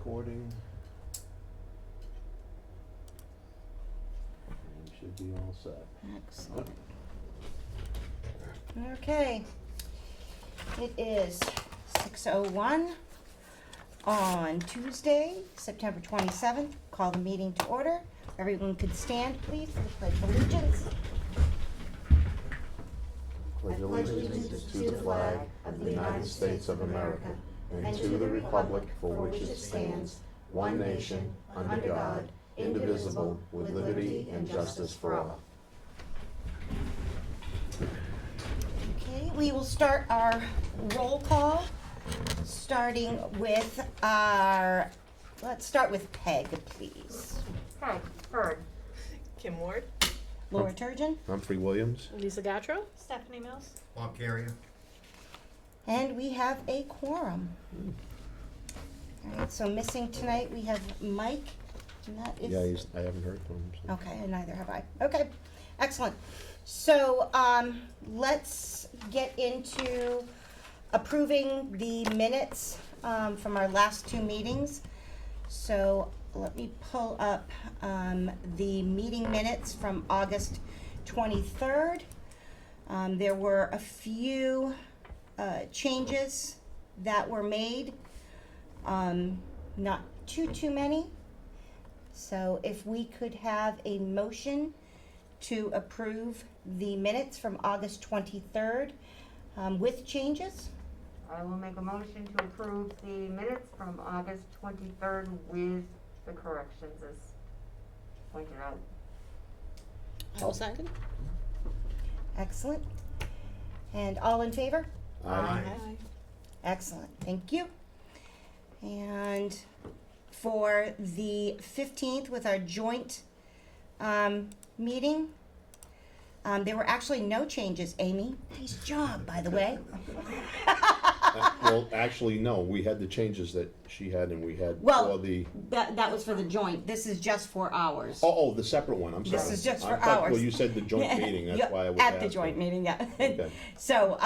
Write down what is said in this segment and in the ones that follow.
recording. And should be all set. Excellent. Okay. It is 6:01 on Tuesday, September 27th. Call the meeting to order. Everyone could stand, please, for the Pledge of Allegiance. Pledge allegiance to the flag of the United States of America and to the republic for which it stands, one nation, under God, indivisible, with liberty and justice for all. Okay, we will start our roll call, starting with our, let's start with Peg, please. Okay, Bird. Kim Ward. Laura Turgeon. Humphrey Williams. Lisa Gattro. Stephanie Mills. Bob Carrier. And we have a quorum. All right, so missing tonight, we have Mike. And that is, Yeah, I haven't heard from him. So. okay, and neither have I. Okay, excellent. So let's get into approving the minutes from our last two meetings. So let me pull up the meeting minutes from August 23rd. There were a few changes that were made, not too many. So if we could have a motion to approve the minutes from August 23rd with changes. I will make a motion to approve the minutes from August 23rd with the corrections as pointed out. I will second. Excellent. And all in favor? Aye. Excellent, thank you. And for the 15th with our joint meeting, there were actually no changes, Amy. Nice job, by the way. Well, actually, no. We had the changes that she had, and we had Well, for the. That was for the joint. This is just for ours. Oh, the separate one. I'm sorry. This is just for I thought, ours. Well, you said the joint meeting. That's Yeah, why I was at the asking. joint meeting, yeah. Okay. So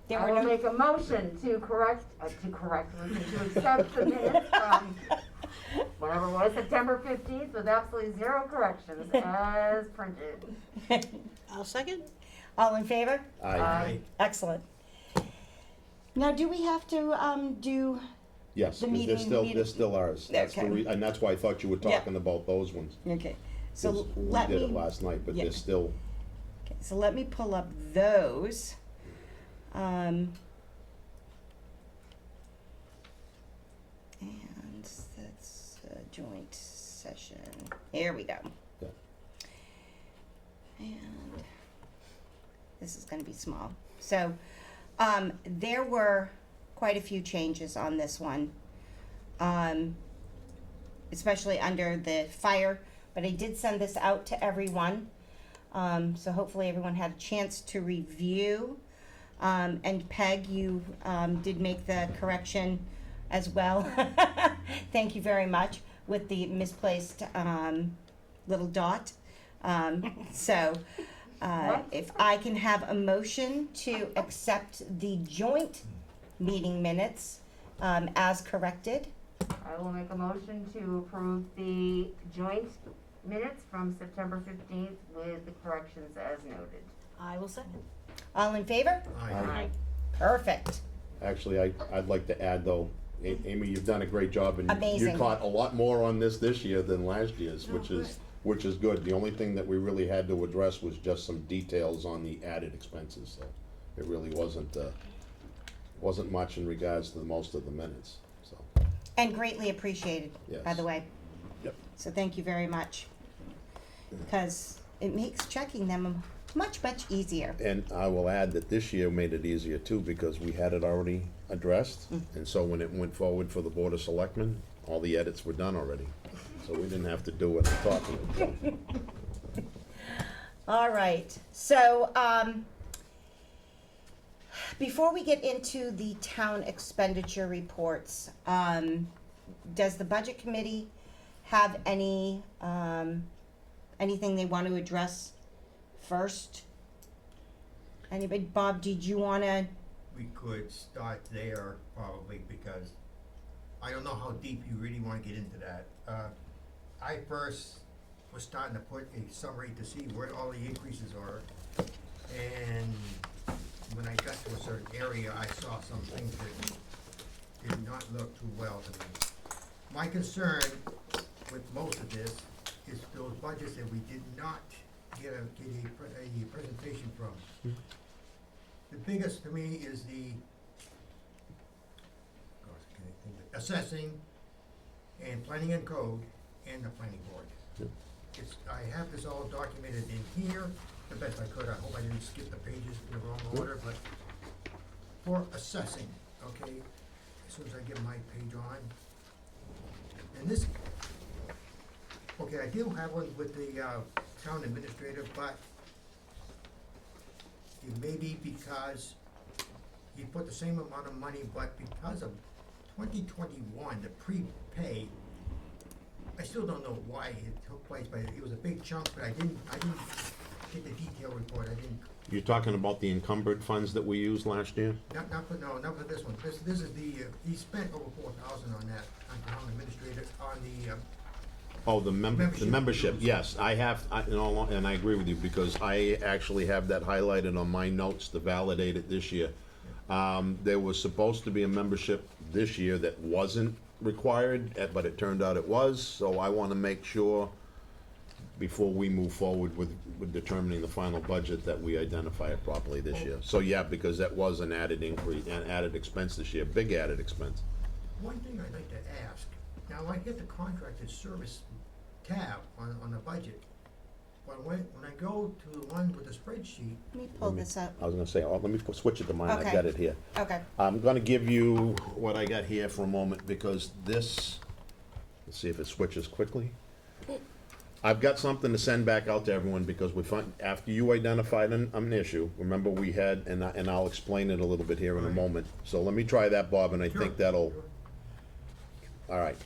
there I were will no. make a motion to accept the minutes from whatever it was, September 15th with absolutely zero corrections as printed. I'll second. All in favor? Aye. Excellent. Now, do we have to do? Yes, The because meeting- they're still ours. That's Okay. and that's why I thought you were Yeah. talking about those ones. Okay. So 'Cause let we me. did it last night, but yeah. they're still. Okay, so let me pull up those. And that's a joint session. Here we go. Yeah. And this is going to be small. So there were quite a few changes on this one, especially under the fire. But I did send this out to everyone. So hopefully everyone had a chance to review. And Peg, you did make the correction as well. Thank you very much with the misplaced little dot. So if I can have a motion to accept the joint meeting minutes as corrected. I will make a motion to approve the joint minutes from September 15th with the corrections as noted. I will second. All in favor? Aye. Perfect. Actually, I'd like to add though, Amy, you've done a great job, and Amazing. you caught a lot more on this year than last year's, which is good. The only thing that we really had to address was just some details on the added expenses. So it really wasn't much in regards to most of the minutes. So And greatly appreciated, by Yes. the way. Yep. So thank you very much. Because it makes checking them much easier. and I will add that this year made it easier too, because we had it already addressed, and so when it went forward for the Board of Selectmen, all the edits were done already. So we didn't have to do it on top of it. So. All right. So before we get into the town expenditure reports, does the budget committee have any anything they want to address first? Anybody? Bob, did you want to? We could start there probably because I don't know how deep you really wanna get into that. I first was starting to put a summary to see where all the increases are. And when I got to a certain area, I saw some things that did not look too well to me. My concern with most of this is those budgets that we did not get a presentation from. The biggest to me is the assessing and planning and code and the planning board. Yep. I have this all documented in here the best I could. I hope I didn't skip the pages in the wrong order, but for assessing, okay, as soon as I get my page on. And this, okay, I do have one with the town administrator, but it may be because he put the same amount of money, but because of 2021, the prepay, I still don't know why it took place, but it was a big chunk, but I didn't get the detail report, I didn't, You're talking about the encumbered funds that we used last year? not for this one, this is the, he spent over 4,000 on that, on town administrator, on the, Oh, the Membership membership, dues. yes, I have, and I agree with you, because I actually have that highlighted on my notes to validate it this year. There was supposed to be a membership this year that wasn't required, but it turned out it was, so I wanna make sure, before we move forward with determining the final budget, that we identify it properly this year. So, yeah, because that was an added increase, an added expense this year, big added expense. one thing I'd like to ask, now I hit the contracted service tab on the budget, but when I go to the one with the spreadsheet, Let me pull this up. I was gonna say, let me switch it to mine, I've Okay. got it here. Okay. I'm gonna give you what I got here for a moment, because this, let's see if it switches quickly. I've got something to send back out to everyone, because we find, after you identified an issue, remember we had, and I'll explain it a little bit here in a Right. moment. So let me try that, Bob, and I think Sure, that'll, sure. all right.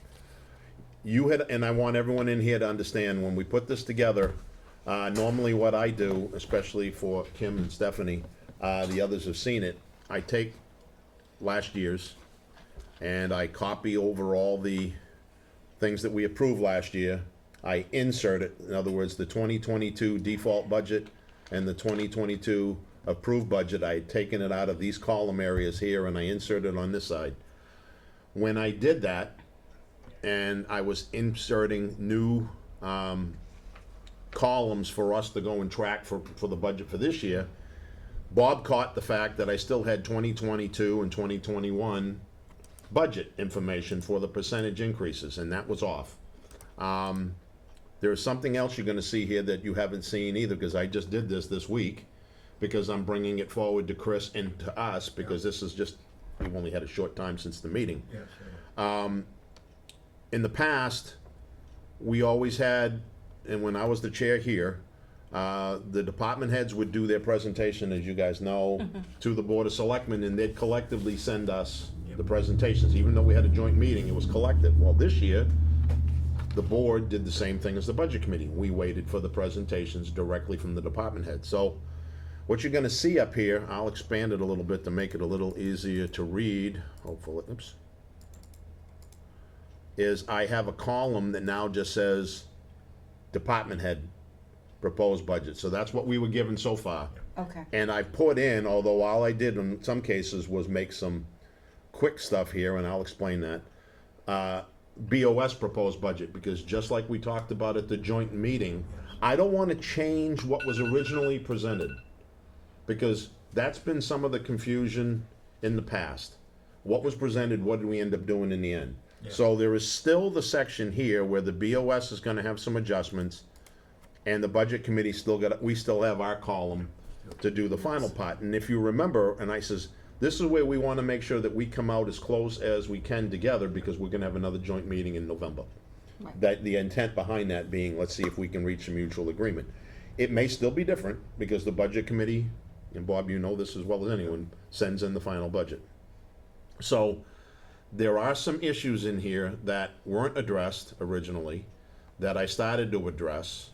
You had, and I want everyone in here to understand, when we put this together, normally what I do, especially for Kim and Stephanie, the others have seen it, I take last year's, and I copy over all the things that we approved last year. I insert it, in other words, the 2022 default budget and the 2022 approved budget, I had taken it out of these column areas here and I inserted it on this side. When I did that, and I was inserting new columns for us to go and track for the budget for this year, Bob caught the fact that I still had 2022 and 2021 budget information for the percentage increases, and that was off. There's something else you're gonna see here that you haven't seen either, because I just did this week, because I'm bringing it forward to Chris and to us, because this is just, we've only had a short time since the meeting. Yes, In the past, we always had, and when I was the chair here, the department heads would do their presentation, as you guys know, to the Board of Selectmen, and they'd collectively send us the presentations. Even though we had a joint meeting, it was collective. Well, this year, the board did the same thing as the budget committee. We waited for the presentations directly from the department head. So what you're gonna see up here, I'll expand it a little bit to make it a little easier to read, hopefully, oops, is I have a column that now just says department head proposed budget. So that's what we were given so far. Okay. And I put in, although all I did in some cases was make some quick stuff here, and I'll explain that, BOS proposed budget, because just like we talked about at the joint meeting, I don't want to change what was originally presented, because that's been some of the confusion in the past. What was presented, what did we end up doing in the end? Yeah. So there is still the section here where the BOS is going to have some adjustments, and the budget committee we still have our column to do the final part. And if you remember, and I says, this is where we want to make sure that we come out as close as we can together, because we're going to have another joint meeting in November. Right. That the intent behind that being, let's see if we can reach a mutual agreement. It may still be different, because the budget committee, and Bob, you know this as well as anyone, sends in the final budget. So there are some issues in here that weren't addressed originally, that I started to address,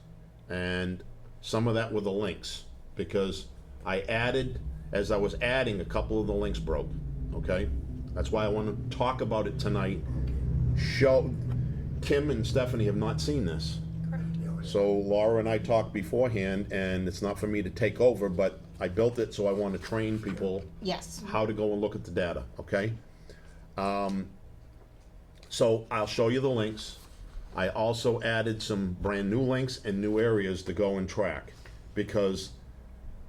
and some of that were the links, because I added, as I was adding, a couple of the links broke, okay? That's why I want to talk about it tonight, Kim and Stephanie have not seen this. So Laura and I talked beforehand, and it's not for me to take over, but I built it, so I want to train people Yes. how to go and look at the data, okay? So I'll show you the links. I also added some brand new links and new areas to go and track, because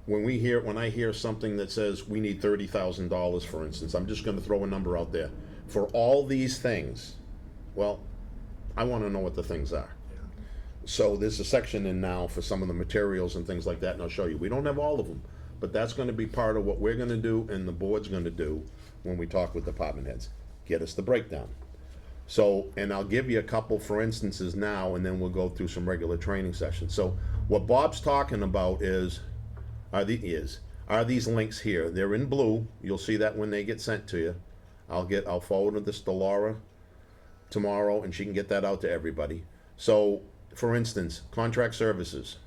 when I hear something that says we need $30,000, for instance, I'm just gonna throw a number out there. For all these things, well, I wanna know what the things are. So there's a section in now for some of the materials and things like that, and I'll show you. We don't have all of them, but that's gonna be part of what we're gonna do and the board's gonna do when we talk with department heads. Get us the breakdown. So, and I'll give you a couple for instances now, and then we'll go through some regular training sessions. So what Bob's talking about are these links here. They're in blue. You'll see that when they get sent to you. I'll forward this to Laura tomorrow, and she can get that out to everybody. So, for instance, contract services.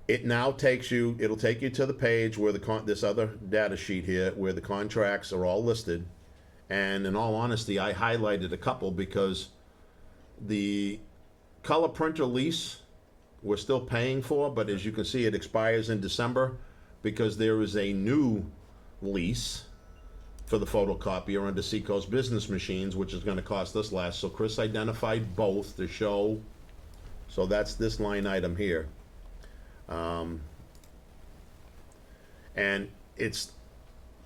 It now it'll take you to the page where this other data sheet here, where the contracts are all listed. And in all honesty, I highlighted a couple because the color printer lease we're still paying for, but as you can see, it expires in December because there is a new lease for the photocopier under Seacoast Business Machines, which is gonna cost us less. So Chris identified both to show, so that's this line item here. And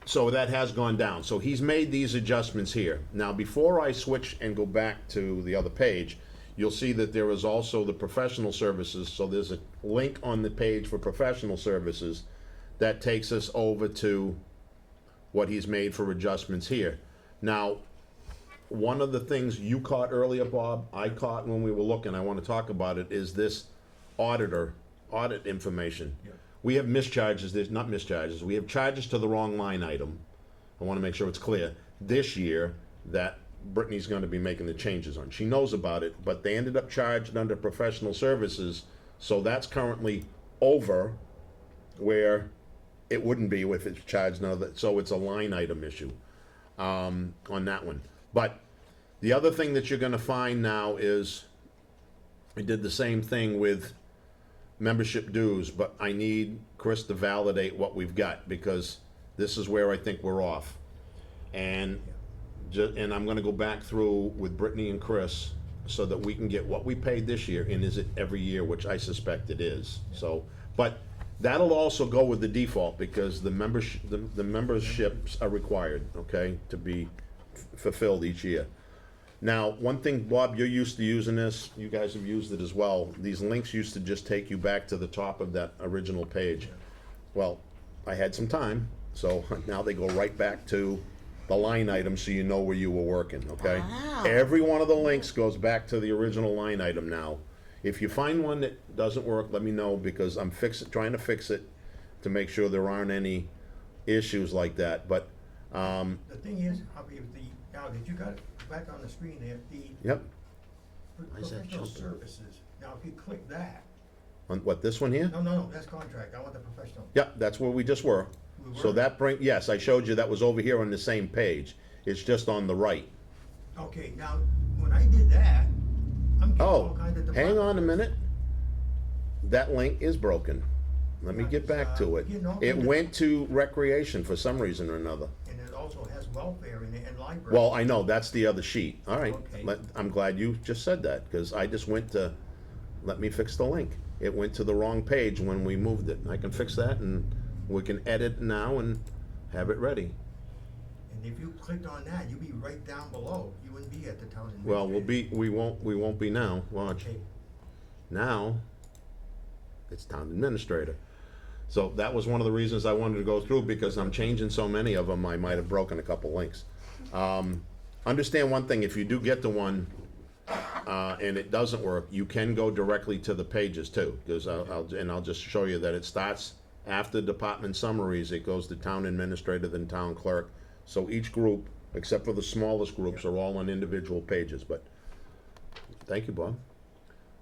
so that has gone down. So he's made these adjustments here. Now, before I switch and go back to the other page, you'll see that there is also the professional services. So there's a link on the page for professional services that takes us over to what he's made for adjustments here. Now, one of the things you caught earlier, Bob, I caught when we were looking, I want to talk about it, is this audit information. Yeah. We have not mischarges, we have charges to the wrong line item. I want to make sure it's clear. This year, that Brittany's going to be making the changes on. She knows about it, but they ended up charged under professional services, so that's currently over where it wouldn't be if it's charged now, so it's a line item issue on that one. But the other thing that you're going to find now is I did the same thing with membership dues, but I need Chris to validate what we've got, because this is where I think we're off. And I'm gonna go back through with Brittany and Chris so that we can get what we paid this year, and is it every year, which I suspect it is. So, but that'll also go with the default, because the memberships are required, okay, to be fulfilled each year. Now, one thing, Bob, you're used to using this, you guys have used it as well. These links used to just take you back to the top of that original page. Well, I had some time, so now they go right back to the line item so you know where you were working, okay? Wow. Every one of the links goes back to the original line item now. If you find one that doesn't work, let me know, because I'm trying to fix it to make sure there aren't any issues like that. But The thing is, now that you got it back on the screen there, yep, the Why is that professional jumping? services, now if you click that, on what, this one here? no, that's contract, I want the professional. Yep, that's where we just were. We So were? that yes, I showed you that was over here on the same page. It's just on the right. Okay, now, when I did that, I'm getting all Oh, kinds of. hang on a departments. minute. That link is broken. Let me get back to it. It went to recreation for some reason or another. And it also has welfare in it and library. Well, I know, that's the other sheet. All right, Okay. I'm glad you just said that, because I just went to, let me fix the link. It went to the wrong page when we moved it. I can fix that, and we can edit now and have it ready. And if you clicked on that, you'd be right down below, you wouldn't be at the town administrator. Well, we won't be now, watch. Okay, Now, it's town administrator. So that was one of the reasons I wanted to go through, because I'm changing so many of them, I might have broken a couple links. Understand one thing, if you do get to one, and it doesn't work, you can go directly to the pages too, because I'll just show you that it starts after department summaries, it goes to town administrator, then town clerk. So each group, except for the smallest groups, are all on individual pages, but, thank you, Bob.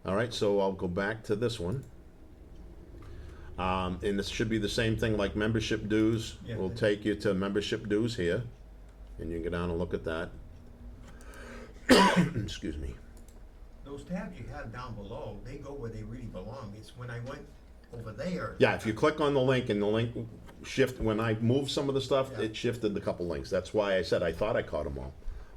All right, so I'll go back to this one. And this should be the same thing like membership dues. Yeah. Will take you to membership dues here, and you can go down and look at that. Excuse me. Those tabs you have down below, they go where they really belong. It's when I went over there. Yeah, if you click on the link and the link shift, when I moved some of the stuff, Yeah. it shifted a couple links. That's why I said I thought I caught them all.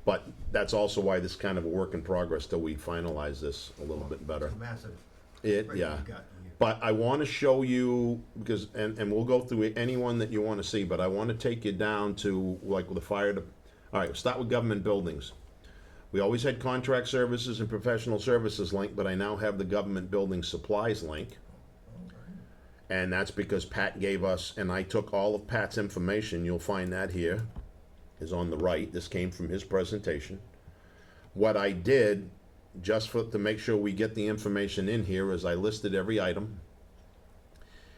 But that's also why this is kind of a work in progress till we finalize this a little bit better. It's a massive It, spread yeah. you've got here. But I want to show you, because, and we'll go through anyone that you want to see, but I want to take you down to, like, with the fire, all right, we'll start with government buildings. We always had contract services and professional services link, but I now have the government building supplies link. And that's because Pat gave us, and I took all of Pat's information, you'll find that here, is on the right. This came from his presentation. What I did, just to make sure we get the information in here, is I listed every item.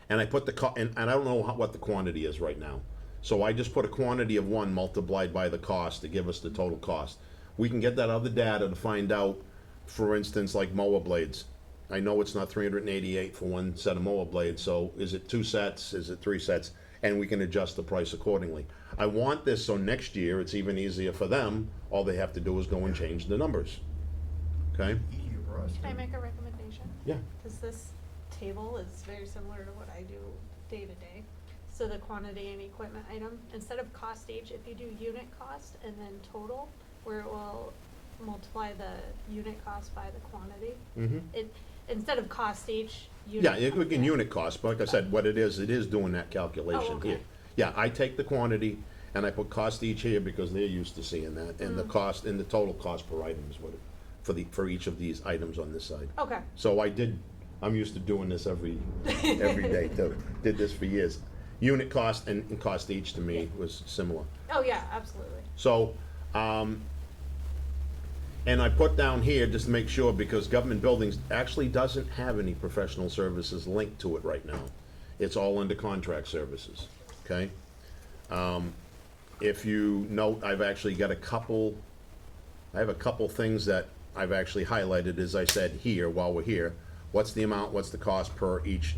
And I put and I don't know what the quantity is right now. So I just put a quantity of one multiplied by the cost to give us the total cost. We can get that other data to find out, for instance, like mower blades. I know it's not 388 for one set of mower blades, so is it 2 sets, is it 3 sets? And we can adjust the price accordingly. I want this so next year it's even easier for them. All they have to do is go and change the numbers. Okay? Easier for us. Can I too. make a recommendation? Yeah. Because this table is very similar to what I do day to day. So the quantity and equipment item, instead of cost each, if you do unit cost and then total, where it will multiply the unit cost by the quantity. Mm-hmm. It, instead of cost each, unit. Yeah, it can unit cost, but like I said, what it is doing that calculation Oh, okay. here. Yeah, I take the quantity and I put cost each here because they're used to seeing that, and the cost, and the total cost per item is what it, for each of these items on this side. Okay, So I'm used to doing this every day too. Did this for years. Unit cost and cost each to me was similar. oh yeah, absolutely. So, and I put down here just to make sure, because government buildings actually doesn't have any professional services linked to it right now. It's all under contract services, okay? If you note, I've actually got I have a couple things that I've actually highlighted, as I said here, while we're here. What's the amount, what's the cost per each,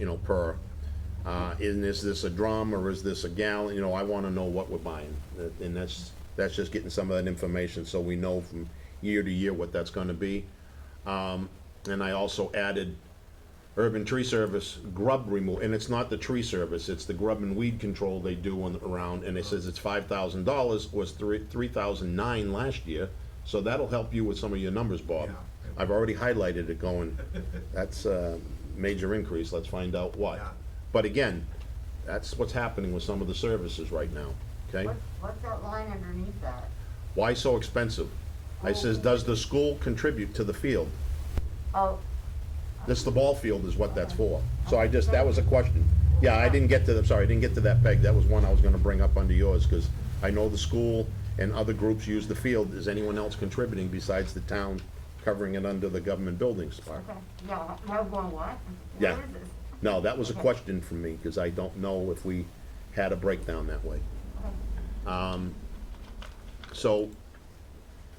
is this a drum or is this a gallon? I wanna know what we're buying. And that's just getting some of that information so we know from year to year what that's gonna be. And I also added urban tree service grub removal, and it's not the tree service, it's the grub and weed control they do around, and it says it's $5,000, was $3,009 last year, so that'll help you with some of your numbers, Bob. Yeah. I've already highlighted it going, that's a major increase, let's find out what. Yeah. But again, that's what's happening with some of the services right now, okay? What's that line underneath that? Why so expensive? I says, does the school contribute to the field? Oh, This, the ball field is what that's for. So that was a question. Yeah, I didn't get to that, Peg. That was one I was gonna bring up under yours, because I know the school and other groups use the field. Is anyone else contributing besides the town covering it under the government buildings part? okay, yeah, I was going, what? Yeah. What is this? No, that was a question from me, because I don't know if we had a breakdown that way. So,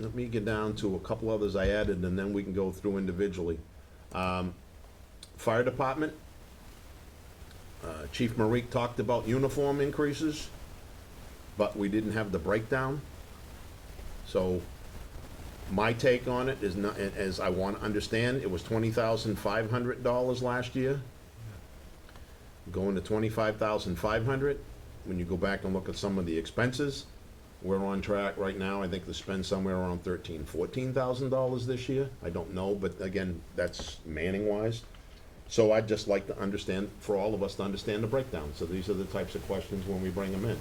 let me get down to a couple others I added, and then we can go through individually. Fire department, Chief Marique talked about uniform increases, but we didn't have the breakdown. So, my take on it is not, as I want to understand, it was $20,500 last year. Going to $25,500. When you go back and look at some of the expenses, we're on track right now, I think, to spend somewhere around $14,000 this year. I don't know, but again, that's manning-wise. So I'd just like to understand, for all of us to understand the breakdown. So these are the types of questions when we bring them in.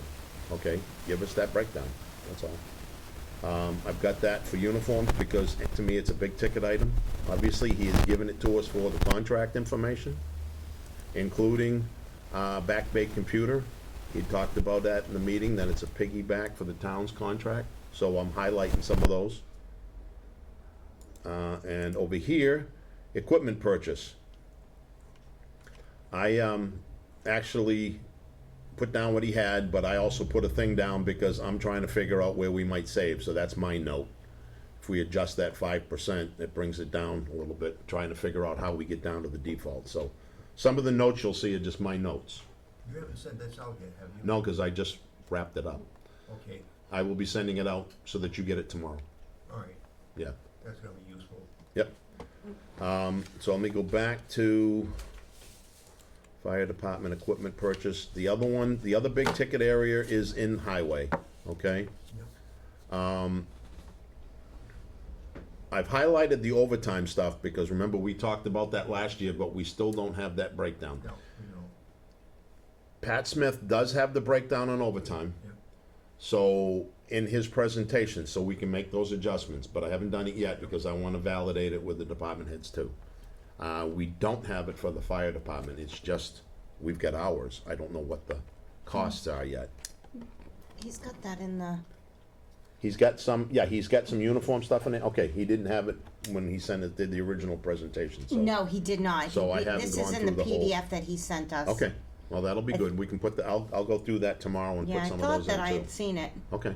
Okay, give us that breakdown, that's all. I've got that for uniforms, because to me, it's a big-ticket item. Obviously, he has given it to us for the contract information, including Back Bay Computer. He talked about that in the meeting, that it's a piggyback for the town's contract, so I'm highlighting some of those. And over here, equipment purchase. I actually put down what he had, but I also put a thing down because I'm trying to figure out where we might save, so that's my note. If we adjust that 5%, it brings it down a little bit, trying to figure out how we get down to the default. So some of the notes you'll see are just my notes. You haven't sent this out yet, have you? No, because I just wrapped it up. Okay, I will be sending it out so that you get it tomorrow. all right. Yeah. that's gonna be useful. Yep. So let me go back to fire department equipment purchase. The other one, the other big ticket area is in highway, okay? I've highlighted the overtime stuff because remember, we talked about that last year, but we still don't have that breakdown. No, you know, Pat Smith does have the breakdown on overtime. yeah. So, in his presentation, so we can make those adjustments, but I haven't done it yet because I wanna validate it with the department heads too. We don't have it for the fire department, it's just, we've got ours, I don't know what the costs are yet. He's got that in the, He's got some, yeah, he's got some uniform stuff in it, okay, he didn't have it when he did the original presentation, so. no, he did not. So I He- haven't This is gone in the through the whole- PDF that he sent us. Okay, well, that'll be good, we can put the, I'll go through that tomorrow and Yeah, put I some of thought those that I in had too. seen it. Okay.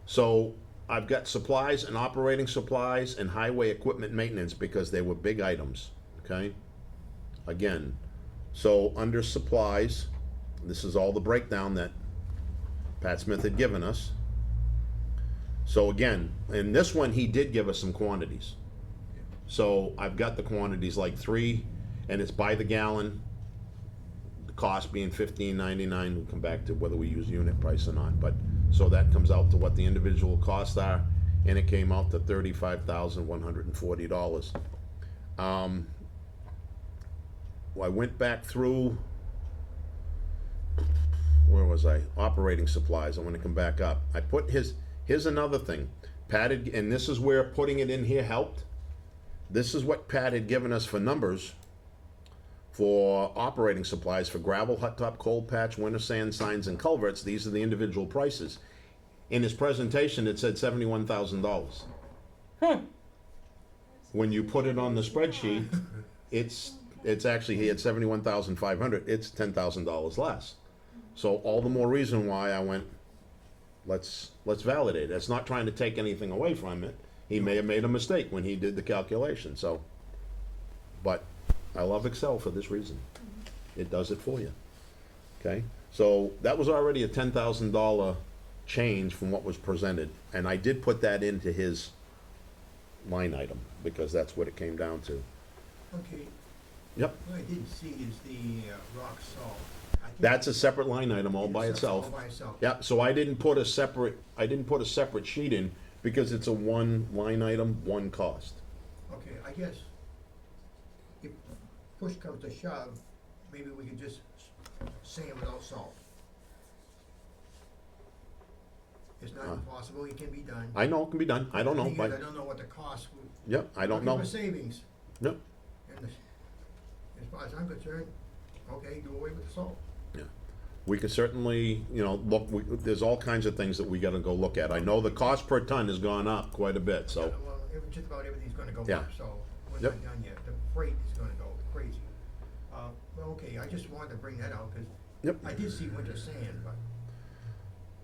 So I've got supplies and operating supplies and highway equipment maintenance because they were big items, okay? Again, so under supplies, this is all the breakdown that Pat Smith had given us. So again, in this one, he did give us some quantities. So I've got the quantities like 3, and it's by the gallon, the cost being $15.99. We'll come back to whether we use unit price or not, but, so that comes out to what the individual costs are, and it came out to $35,140. I went back through, where was I? Operating supplies, I wanna come back up. I put here's another thing. Pat had, and this is where putting it in here helped. This is what Pat had given us for numbers for operating supplies for gravel, hot top, cold patch, winter sand, signs, and culverts. These are the individual prices. In his presentation, it said $71,000. When you put it on the spreadsheet, it's actually, he had 71,500, it's $10,000 less. So all the more reason why I went, let's validate it. It's not trying to take anything away from it. He may have made a mistake when he did the calculation, so. But I love Excel for this reason. It does it for you, okay? So that was already a $10,000 change from what was presented, and I did put that into his line item, because that's what it came down to. Okay, Yep, what I didn't see is the rock salt. I think that's a separate line item all by it's itself. All by itself. Yep, so I didn't put a separate sheet in, because it's a one line item, one cost. Okay, I guess if push comes to shove, maybe we could just sand without salt. It's not impossible, it can be done. I know it can be done, I don't know, The thing is, but, I don't know what the cost would. yep, I don't know. Looking for savings, Yep, and as far as I'm concerned, okay, do away with the salt. yeah. We could certainly, look, there's all kinds of things that we gotta go look at. I know the cost per ton has gone up quite a bit, so, Well, just about everything's gonna go Yeah. up, so we're Yep. not done yet. The freight is gonna go crazy. Well, okay, I just wanted to bring that out, cause yep. I did see winter sand, but,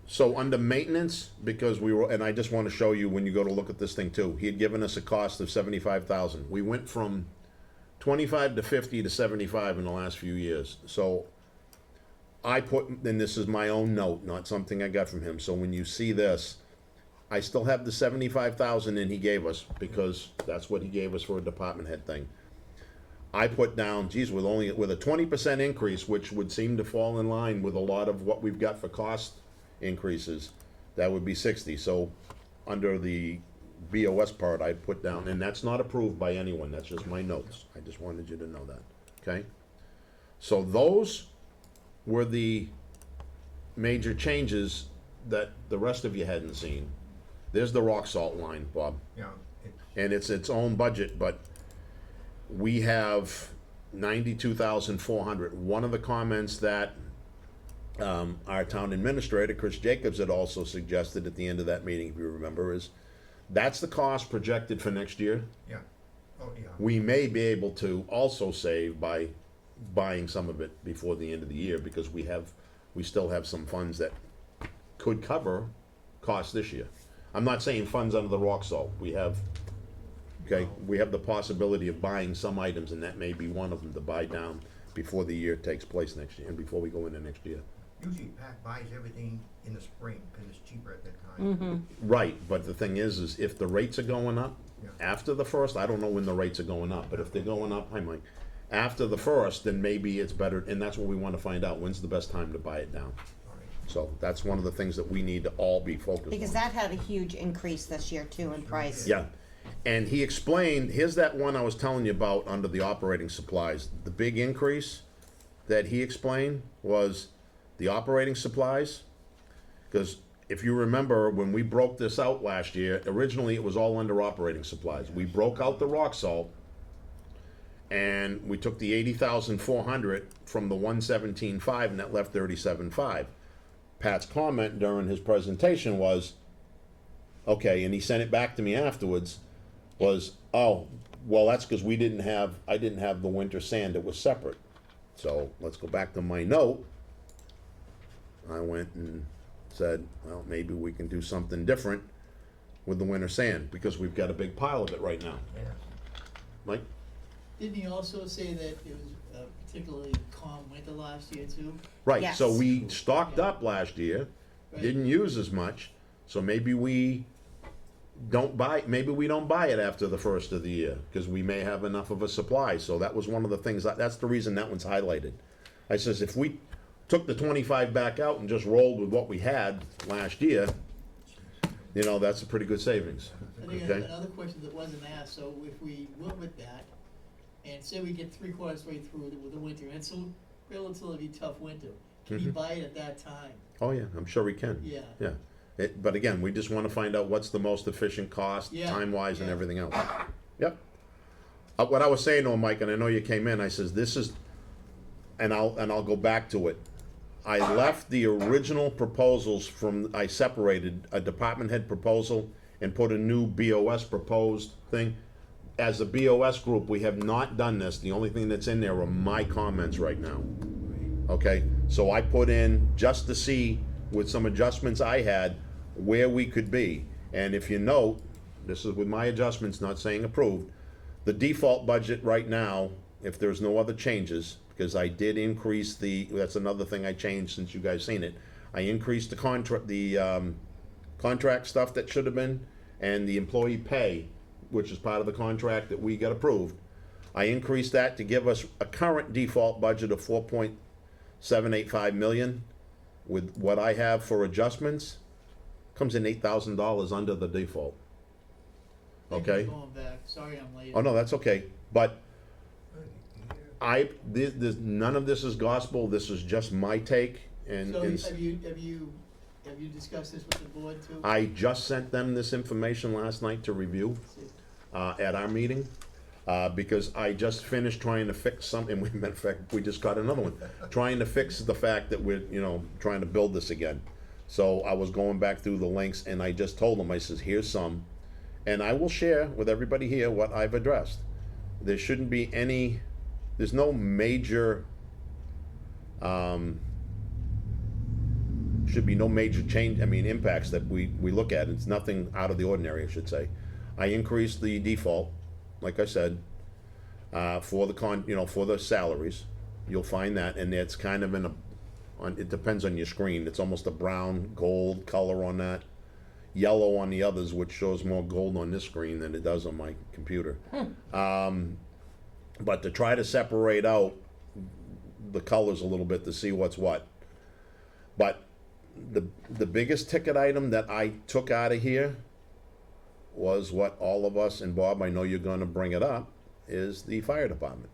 So under maintenance, because we were, and I just wanna show you when you go to look at this thing too, he had given us a cost of 75,000. We went from 25 to 50 to 75 in the last few years, so I put, and this is my own note, not something I got from him, so when you see this, I still have the 75,000 in he gave us, because that's what he gave us for a department head thing. I put down, geez, with a 20% increase, which would seem to fall in line with a lot of what we've got for cost increases, that would be 60, so under the BOS part, I put down, and that's not approved by anyone, that's just my notes, I just wanted you to know that, okay? So those were the major changes that the rest of you hadn't seen. There's the rock salt line, Bob, you know, and it's its own budget, but we have 92,400. One of the comments that our town administrator, Chris Jacobs, had also suggested at the end of that meeting, if you remember, is that's the cost projected for next year. yeah, oh, yeah. We may be able to also save by buying some of it before the end of the year, because we still have some funds that could cover costs this year. I'm not saying funds under the rock salt, we have the possibility of buying some items, and that may be one of them to buy down before the year takes place next year, and before we go into next year. Usually Pat buys everything in the spring, cause it's cheaper at that time. Right, but the thing is if the rates are going up, Yeah. After the first, I don't know when the rates are going up, but if they're going up, hi Mike, after the first, then maybe it's better, and that's what we wanna find out, when's the best time to buy it down? All right. So that's one of the things that we need to all be focused on. Because that had a huge increase this year too in price. Yeah, and he explained, here's that one I was telling you about under the operating supplies. The big increase that he explained was the operating supplies. Because if you remember, when we broke this out last year, originally it was all under operating supplies. We broke out the rock salt, and we took the 80,400 from the 117,500, and that left 37,500. Pat's comment during his presentation was, okay, and he sent it back to me afterwards, was, oh, well, that's because I didn't have the winter sand, it was separate. So let's go back to my note. I went and said, well, maybe we can do something different with the winter sand, because we've got a big pile of it right now. Yeah. Mike? Didn't he also say that it was a particularly calm winter last year too? Right, so Yes. we stocked up last year, Right. didn't use as much, so maybe we don't buy it after the first of the year, because we may have enough of a supply. So that was one of the things, that's the reason that one's highlighted. I says, if we took the 25 back out and just rolled with what we had last year, you know, that's a pretty good savings. I think Okay. another question that wasn't asked, so if we went with that, and say we get 3/4 way through with the winter, and it's a relatively tough winter, can you Mhm. buy it at that time? Oh yeah, I'm sure we can. Yeah. Yeah. But again, we just want to find out what's the most efficient cost, Yeah, time-wise, and yeah. everything else. Yep. What I was saying to him, Mike, and I know you came in, I says, this is, and I'll go back to it. I left the original proposals I separated a department head proposal and put a new BOS proposed thing. As a BOS group, we have not done this. The only thing that's in there are my comments right now. Okay, so I put in, just to see, with some adjustments I had, where we could be. And if you note, this is with my adjustments, not saying approved, the default budget right now, if there's no other changes, because I did increase that's another thing I changed since you guys seen it. I increased the contract stuff that should have been, and the employee pay, which is part of the contract that we got approved. I increased that to give us a current default budget of 4.785 million. With what I have for adjustments, comes in $8,000 under the default. Thank you for Okay? going back, sorry I'm late. Oh, no, that's okay, but none of this is gospel, this is just my take, and, So and have you discussed this with the board too? I just sent them this information last night to review, at our meeting, because I just finished trying to fix something, matter of fact, we just got another one, trying to fix the fact that we're, trying to build this again. So I was going back through the links, and I just told them, I says, here's some, and I will share with everybody here what I've addressed. There shouldn't be there's no major, should be no major change, impacts that we look at. It's nothing out of the ordinary, I should say. I increased the default, like I said, for the salaries. You'll find that, and it's kind of it depends on your screen. It's almost a brown gold color on that, yellow on the others, which shows more gold on this screen than it does on my computer. But to try to separate out the colors a little bit to see what's what. But the biggest ticket item that I took out of here was what all of us, and Bob, I know you're gonna bring it up, is the fire department.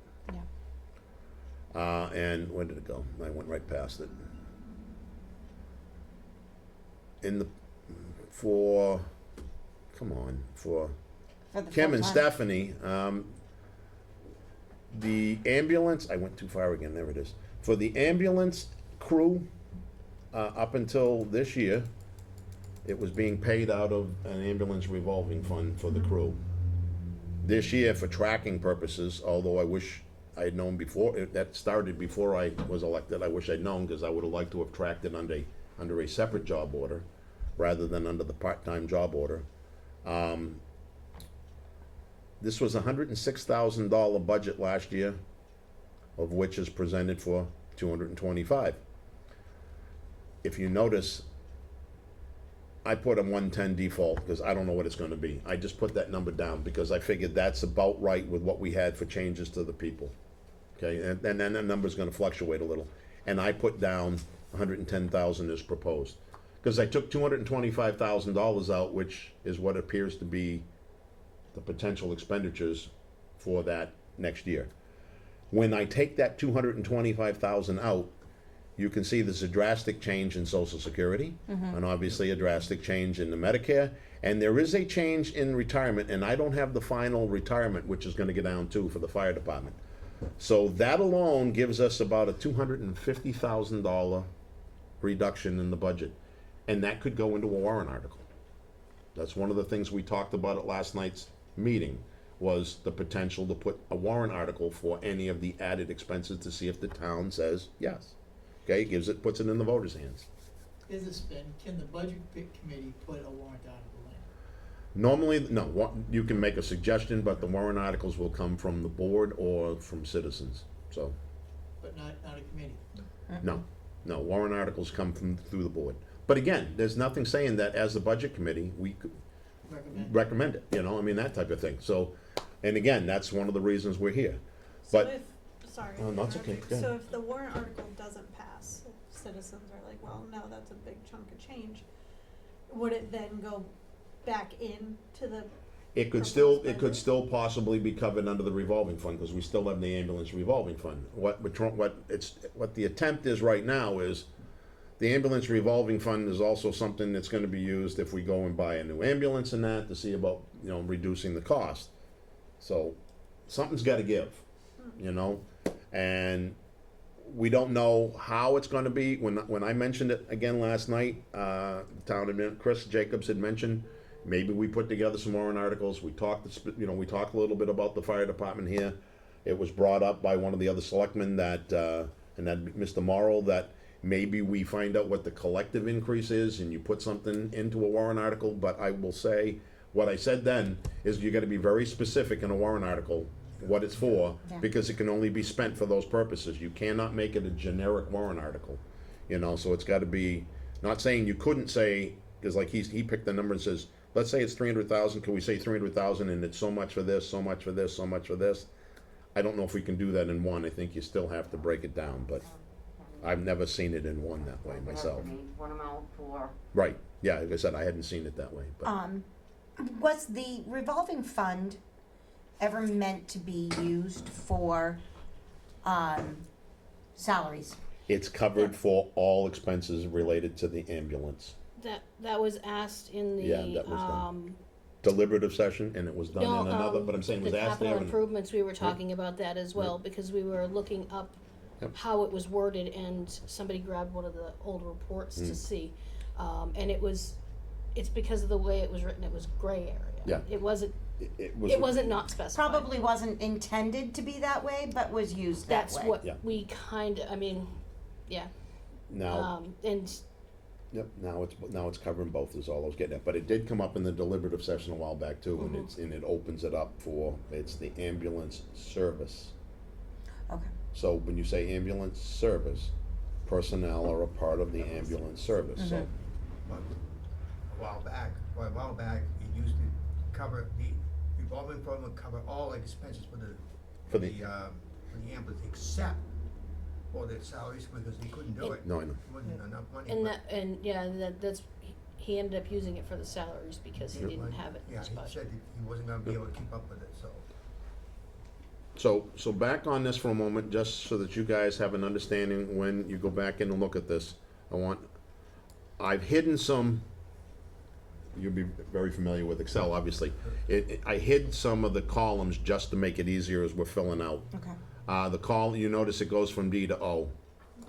Yeah. And where did it go? I went right past it. For For the Kim and full-time. Stephanie, the ambulance, I went too far again, there it is. For the ambulance crew, up until this year, it was being paid out of an ambulance revolving fund for the crew. This year, for tracking purposes, although I wish I had known before, that started before I was elected, I wish I'd known, because I would have liked to have tracked it under a separate job order, rather than under the part-time job order. This was a $106,000 budget last year, of which is presented for 225. If you notice, I put a 110 default, because I don't know what it's gonna be. I just put that number down, because I figured that's about right with what we had for changes to the people. Okay, and then that number's gonna fluctuate a little. And I put down 110,000 as proposed. Because I took $225,000 out, which is what appears to be the potential expenditures for that next year. When I take that 225,000 out, you can see there's a drastic change in Social Security, and obviously a drastic change in the Medicare, and there is a change in retirement, and I don't have the final retirement, which is gonna get down too for the fire department. So that alone gives us about a $250,000 reduction in the budget, and that could go into a warrant article. That's one of the things we talked about at last night's meeting, was the potential to put a warrant article for any of the added expenses to see if the town says yes. Okay, puts it in the voters' hands. Is this been, can the budget committee put a warrant article in? Normally, no, you can make a suggestion, but the warrant articles will come from the board or from citizens, so, But not a committee? no, warrant articles come through the board. But again, there's nothing saying that as the budget committee, we could recommend it, I mean, that type of thing, so, and again, that's one of the reasons we're here. So But, sorry. Oh, no, it's okay. Go ahead. So if the warrant article doesn't pass, if citizens are like, well, no, that's a big chunk of change, would it then go back into the, it could still possibly be covered under the revolving fund, because we still have the ambulance revolving fund. What the attempt is right now is, the ambulance revolving fund is also something that's gonna be used if we go and buy a new ambulance and that, to see about, reducing the cost. So, something's gotta give, and we don't know how it's gonna be. When I mentioned it again last night, town admin, Chris Jacobs had mentioned, maybe we put together some warrant articles. We talked a little bit about the fire department here. It was brought up by one of the other selectmen that, and that Mr. Morrow, that maybe we find out what the collective increase is and you put something into a warrant article. But I will say, what I said then is you gotta be very specific in a warrant article, what it's for, Yeah. because it can only be spent for those purposes. You cannot make it a generic warrant article, so it's gotta be, not saying you couldn't say, cause like he picked the number and says, let's say it's 300,000, can we say 300,000 and it's so much for this, so much for this, so much for this? I don't know if we can do that in one. I think you still have to break it down, but I've never seen it in one that way myself. It has to be one amount for, Right, yeah, like I said, I hadn't seen it that way, but, Was the revolving fund ever meant to be used for, salaries? it's covered for all expenses related to the ambulance. That was asked in the, Yeah, that was done. Deliberative session, and it was done in another, but I'm saying it was the asked there. capital and- improvements, we were talking about that as well, because we were looking up Yep. how it was worded, and somebody grabbed one of the old reports to see. And it's because of the way it was written, it was gray area. Yeah. It wasn't It not specified. Probably wasn't intended to be that way, but was used that That's way. what Yeah. we yeah. Now, And yep, now it's covering both, is all I was getting at, but it did come up in the deliberative session a while back too, and it opens it up for, it's the ambulance service. Okay. So when you say ambulance service, personnel are a part of the ambulance service, so, But a while back, it used to cover, the revolving fund would cover all expenses for the ambulance, except for the salaries, because he couldn't do it. no, I know. There wasn't enough money. and but- that's he ended up using it for the salaries because he Yeah. didn't have it in Yeah, his he budget. said that he wasn't gonna be able to keep up with it, so. So back on this for a moment, just so that you guys have an understanding when you go back in and look at this. I've hidden some, you'll be very familiar with Excel, obviously. I hid some of the columns just to make it easier as we're filling out. Okay. You notice it goes from D to O.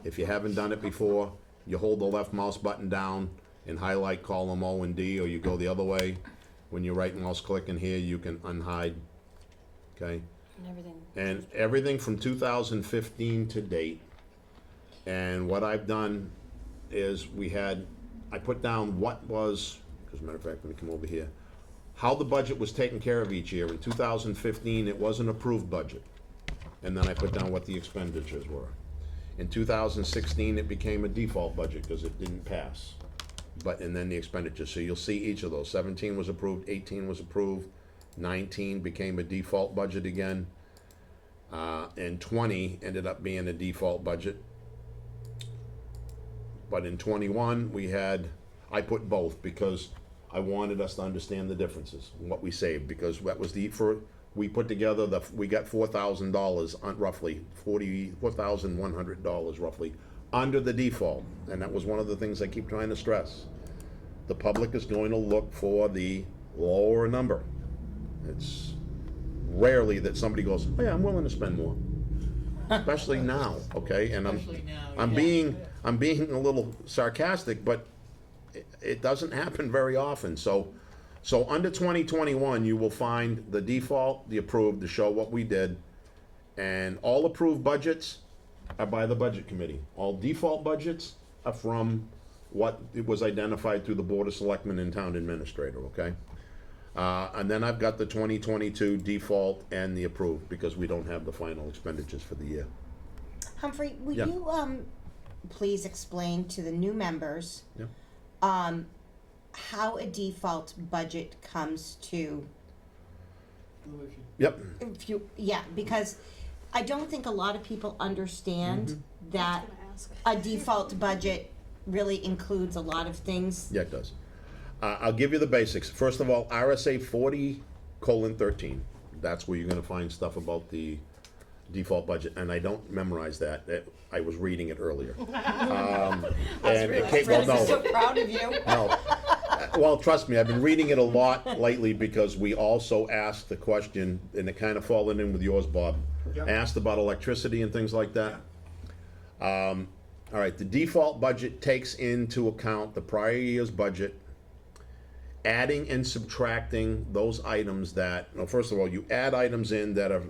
If you haven't done it before, you hold the left mouse button down and highlight column O and D, or you go the other way. When you right mouse click in here, you can unhide, okay? And everything from 2015 to date. And what I've done is I put down what was, as a matter of fact, let me come over here, how the budget was taken care of each year. In 2015, it was an approved budget. And then I put down what the expenditures were. In 2016, it became a default budget because it didn't pass. but, and then the expenditures, so you'll see each of those. 17 was approved, 18 was approved, 19 became a default budget again, and 20 ended up being a default budget. But in 21, I put both because I wanted us to understand the differences, what we saved, because that was we put together we got $4,000 on roughly, $4,100 roughly, under the default. And that was one of the things I keep trying to stress. The public is going to look for the lower number. It's rarely that somebody goes, oh yeah, I'm willing to spend more. Especially now, okay? And Especially now, I'm yeah. being a little sarcastic, but it doesn't happen very often. So under 2021, you will find the default, the approved, to show what we did. And all approved budgets are by the budget committee. All default budgets are from what it was identified through the Board of Selectmen and Town Administrator, okay? And then I've got the 2022 default and the approved, because we don't have the final expenditures for the year. Humphrey, will Yeah. you please explain to the new members Yeah. how a default budget comes to Fruition. Yep. because I don't think a lot of people understand Mm-hmm. that I was gonna ask. a default budget really includes a lot of things. Yeah, it does. I'll give you the basics. First of all, RSA 40:13. That's where you're gonna find stuff about the default budget, and I don't memorize that. I was reading it earlier. And it came, well, I'm so no, proud of you. no. Well, trust me, I've been reading it a lot lately because we also asked the question, and it kind of fallen in with yours, Bob. Yeah. Asked about electricity and things like that. All right, the default budget takes into account the prior year's budget, adding and subtracting those items that, first of all, you add items in that are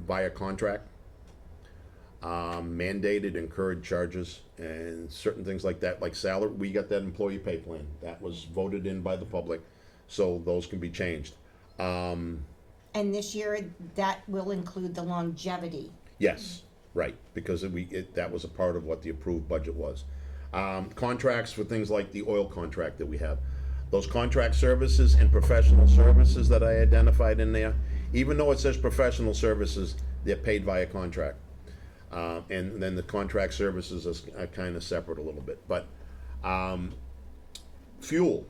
via contract, mandated incurred charges, and certain things like that, like salary. We got that employee pay plan. That was voted in by the public, so those can be changed. And this year, that will include the longevity. Yes, right, because that was a part of what the approved budget was. Contracts for things like the oil contract that we have. Those contract services and professional services that I identified in there, even though it says professional services, they're paid via contract. And then the contract services are kind of separate a little bit. But fuel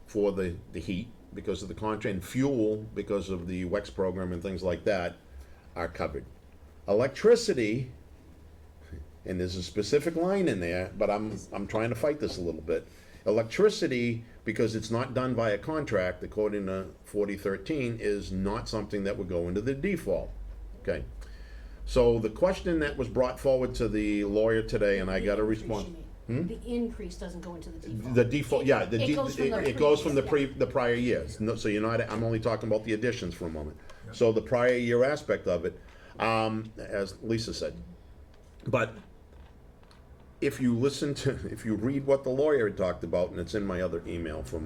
for the heat, because of the contract, and fuel because of the WEX program and things like that, are covered. Electricity, and there's a specific line in there, but I'm trying to fight this a little bit. Electricity, because it's not done via contract, according to 4013, is not something that would go into the default. Okay. So the question that was brought forward to the lawyer today, and I got a response. The increase doesn't go into the default. The default, yeah, it goes from the previous, prior years. No, so I'm only talking about the additions for a moment. So the prior year aspect of it, as Lisa said. But if you read what the lawyer had talked about, and it's in my other email for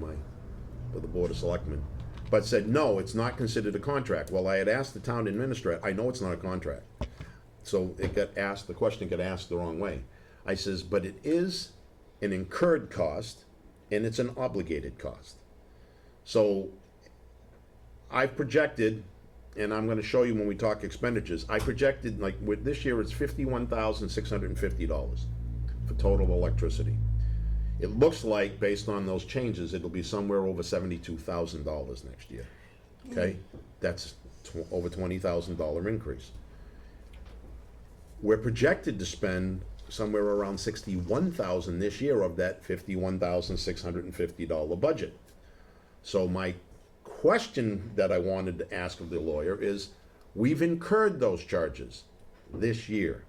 the Board of Selectmen, but said, no, it's not considered a contract. Well, I had asked the town administrator, I know it's not a contract. So the question got asked the wrong way. I says, but it is an incurred cost, and it's an obligated cost. So I've projected, and I'm gonna show you when we talk expenditures, I projected, like, with this year, it's $51,650 for total electricity. It looks like, based on those changes, it'll be somewhere over $72,000 next year, okay? That's over $20,000 increase. We're projected to spend somewhere around $61,000 this year of that $51,650 budget. So my question that I wanted to ask of the lawyer is, we've incurred those charges this year.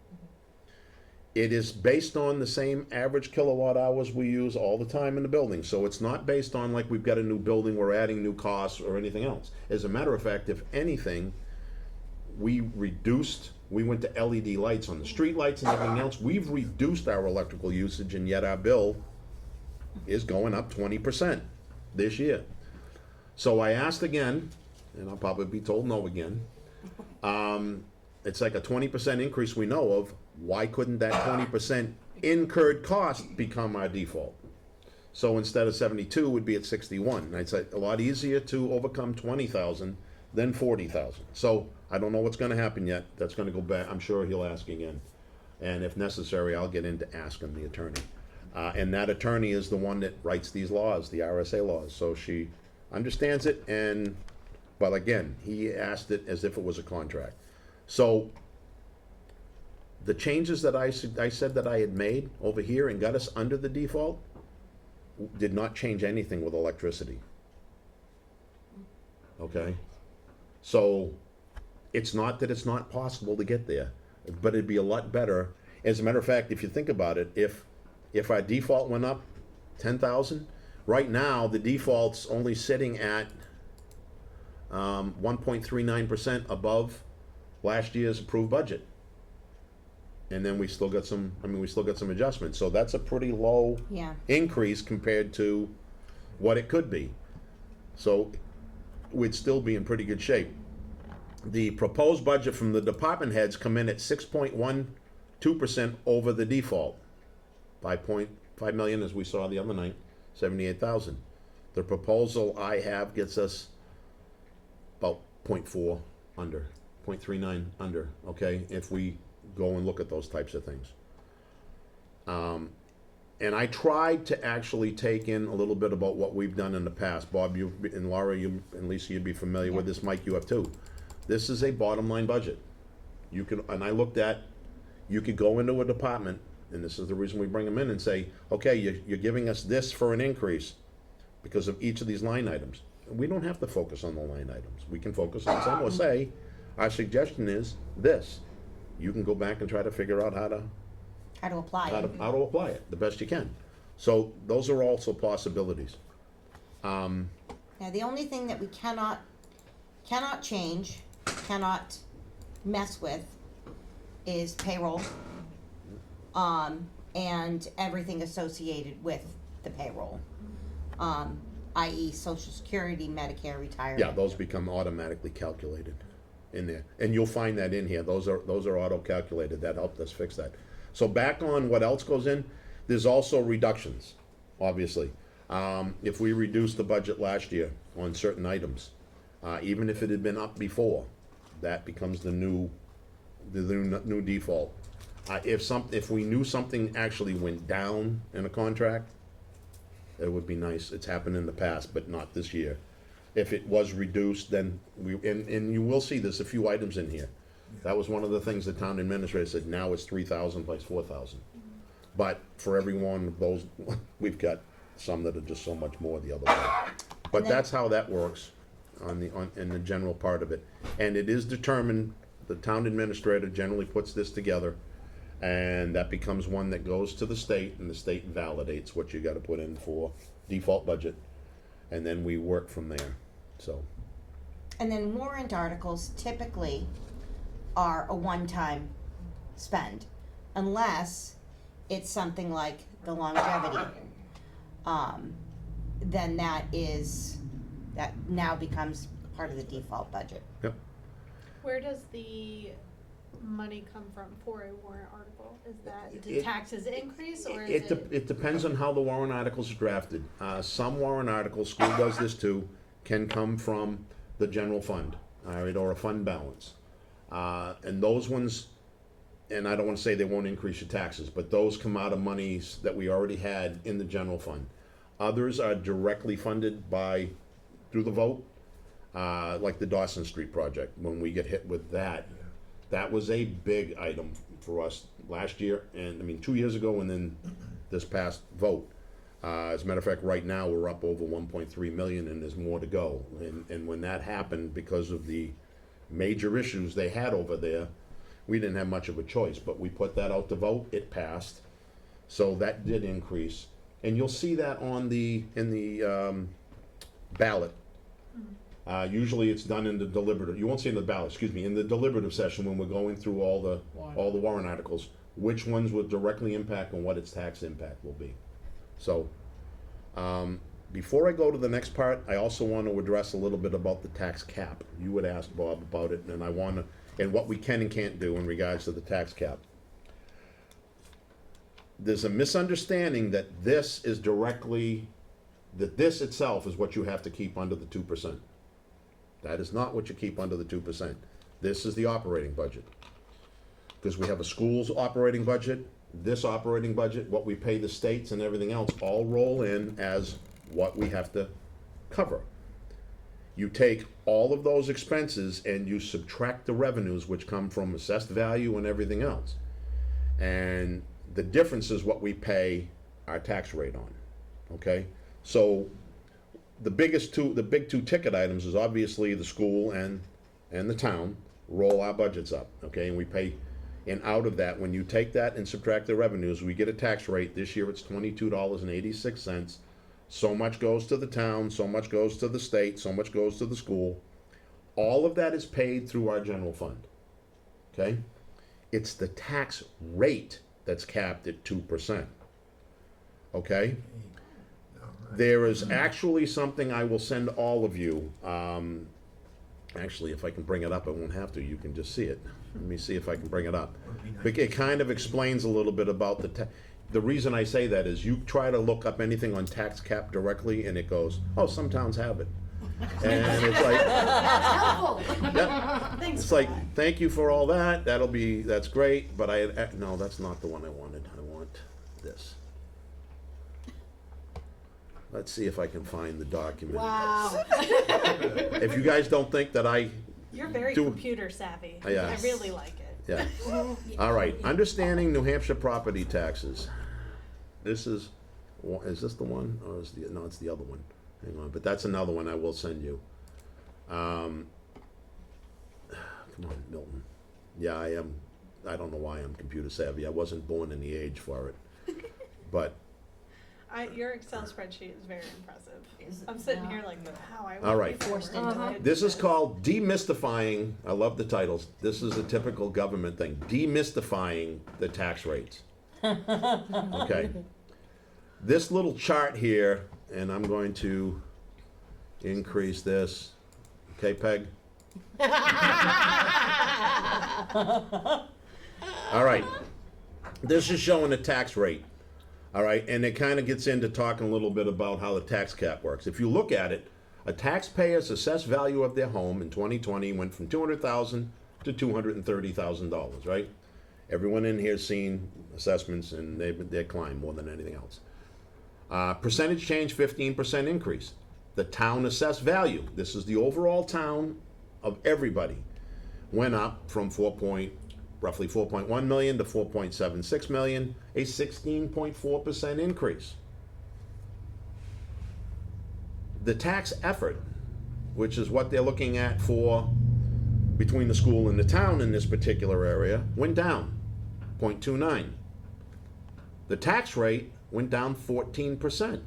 It is based on the same average kilowatt hours we use all the time in the building. So it's not based on like we've got a new building, we're adding new costs or anything else. As a matter of fact, if anything, we went to LED lights on the street lights and everything else. We've reduced our electrical usage, and yet our bill is going up 20% this year. So I asked again, and I'll probably be told no again. It's like a 20% increase we know of. Why couldn't that 20% incurred cost become our default? So instead of 72, we'd be at 61. And I'd say a lot easier to overcome 20,000 than 40,000. So I don't know what's gonna happen yet. That's gonna go back. I'm sure he'll ask again. And if necessary, I'll get into asking the attorney. And that attorney is the one that writes these laws, the RSA laws. So she understands it, but again, he asked it as if it was a contract. So the changes that I said that I had made over here and got us under the default did not change anything with electricity. Okay? So it's not that it's not possible to get there, but it'd be a lot better. As a matter of fact, if you think about it, if our default went up 10,000, right now the default's only sitting at 1.39% above last year's approved budget. And then we still got some adjustments. So that's a pretty low Yeah. increase compared to what it could be. So we'd still be in pretty good shape. The proposed budget from the department heads come in at 6.12% over the default. 5.5 million, as we saw the other night, 78,000. The proposal I have gets us about 0.4 under, 0.39 under, okay, if we go and look at those types of things. And I tried to actually take in a little bit about what we've done in the past. Bob, you and Laura, you and Lisa, you'd be familiar with this. Mike, you have too. This is a bottom line budget. You can, and I looked at, you could go into a department, and this is the reason we bring them in and say, okay, you're giving us this for an increase because of each of these line items. We don't have to focus on the line items. We can focus on some, or say, our suggestion is this. You can go back and try to figure out how to apply it. how to apply it the best you can. So those are also possibilities. Now, the only thing that we cannot change, cannot mess with is payroll, and everything associated with the payroll, i.e. Social Security, Medicare, retirement. Yeah, those become automatically calculated in there. And you'll find that in here. Those are auto-calculated. That helped us fix that. So back on what else goes in, there's also reductions, obviously. If we reduced the budget last year on certain items, even if it had been up before, that becomes the new default. If we knew something actually went down in a contract, it would be nice. It's happened in the past, but not this year. If it was reduced, then and you will see there's a few items in here. That was one of the things the town administrator said, now it's 3,000 plus 4,000. But for every one of those, we've got some that are just so much more the other way. But that's how that works in the general part of it. And it is determined, the town administrator generally puts this together, and that becomes one that goes to the state, and the state validates what you gotta put in for default budget. And then we work from there, so. And then warrant articles typically are a one-time spend, unless it's something like the longevity. Then that now becomes part of the default budget. Yep. Where does the money come from for a warrant article? Is that, do It- taxes increase or is It depends on how the warrant articles are drafted. Some warrant articles, school does this too, can come from the general fund, all right, or a fund balance. And those ones, and I don't wanna say they won't increase your taxes, but those come out of monies that we already had in the general fund. Others are directly funded through the vote, like the Dawson Street project. When we get hit with that, that was a big item for us last year, and 2 years ago, and then this past vote. As a matter of fact, right now, we're up over 1.3 million, and there's more to go. And when that happened, because of the major issues they had over there, we didn't have much of a choice, but we put that out to vote, it passed. So that did increase. And you'll see that in the ballot. Usually it's done in the deliberative, you won't see it in the ballot, in the deliberative session when we're going through all the warrant articles, which ones would directly impact and what its tax impact will be. So, before I go to the next part, I also want to address a little bit about the tax cap. You had asked Bob about it, and what we can and can't do in regards to the tax cap. there's a misunderstanding that this is directly, that this itself is what you have to keep under the 2%. That is not what you keep under the 2%. This is the operating budget. Because we have a school's operating budget, this operating budget, what we pay the states and everything else, all roll in as what we have to cover. You take all of those expenses and you subtract the revenues which come from assessed value and everything else. And the difference is what we pay our tax rate on, okay? So the big two ticket items is obviously the school and the town roll our budgets up, okay? And we pay, and out of that, when you take that and subtract the revenues, we get a tax rate. This year it's $22.86. So much goes to the town, so much goes to the state, so much goes to the school. All of that is paid through our general fund, okay? It's the tax rate that's capped at 2%, okay? There is actually something I will send all of you. Actually, if I can bring it up, I won't have to. You can just see it. Let me see if I can bring it up. It kind of explains a little bit about the reason I say that is you try to look up anything on tax cap directly and it goes, oh, some towns have it. And it's like, yeah. It's like, thank you for all that. That's great. But no, that's not the one I wanted. I want this. Let's see if I can find the document. Wow. If you guys don't think that You're very Do- computer savvy. Yeah. I really like it. yeah. All right, understanding New Hampshire property taxes. This is this the one, or no, it's the other one. Hang on, but that's another one I will send you. Come on, Milton. Yeah, I am. I don't know why I'm computer savvy. I wasn't born in the age for it. But Your Excel spreadsheet is very impressive. I'm sitting here like, wow, I All would right. be forced into it. this is called demystifying. I love the titles. This is a typical government thing. Demystifying the tax rates. Okay. This little chart here, and I'm going to increase this. Okay, Peg? All right. This is showing the tax rate. All right, and it kind of gets into talking a little bit about how the tax cap works. If you look at it, a taxpayer's assessed value of their home in 2020 went from $200,000 to $230,000, right? Everyone in here's seen assessments, and they climb more than anything else. Percentage change, 15% increase. The town assessed value, this is the overall town of everybody, went up from roughly 4.1 million to 4.76 million, a 16.4% increase. The tax effort, which is what they're looking at for between the school and the town in this particular area, went down 0.29. The tax rate went down 14%.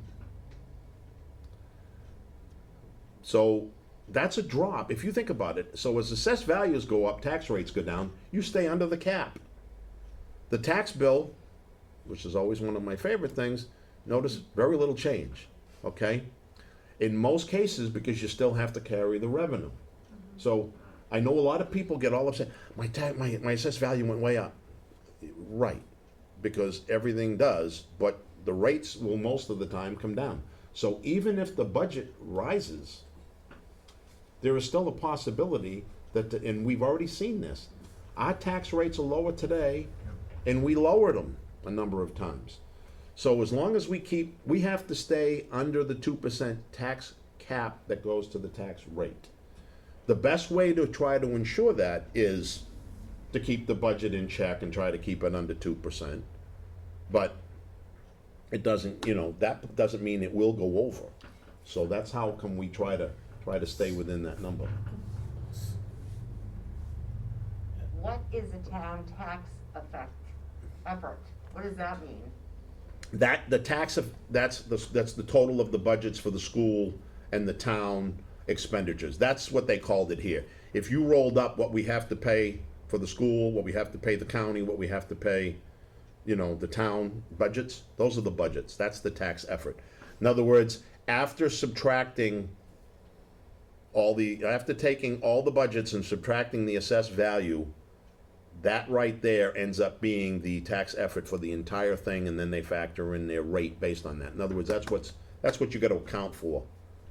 So that's a drop. If you think about it, so as assessed values go up, tax rates go down, you stay under the cap. The tax bill, which is always one of my favorite things, notice very little change, okay? In most cases, because you still have to carry the revenue. So I know a lot of people get all upset, my assessed value went way up. Right, because everything does, but the rates will most of the time come down. So even if the budget rises, there is still a possibility that, and we've already seen this, our tax rates are lower today, and we lowered them a number of times. So as long as we have to stay under the 2% tax cap that goes to the tax rate. The best way to try to ensure that is to keep the budget in check and try to keep it under 2%. But it doesn't, that doesn't mean it will go over. So that's how come we try to stay within that number. What is a town tax effort? What does that mean? That's the total of the budgets for the school and the town expenditures. That's what they called it here. If you rolled up what we have to pay for the school, what we have to pay the county, what we have to pay, the town budgets, those are the budgets. That's the tax effort. In other words, after taking all the budgets and subtracting the assessed value, that right there ends up being the tax effort for the entire thing, and then they factor in their rate based on that. In other words, that's what you gotta account for,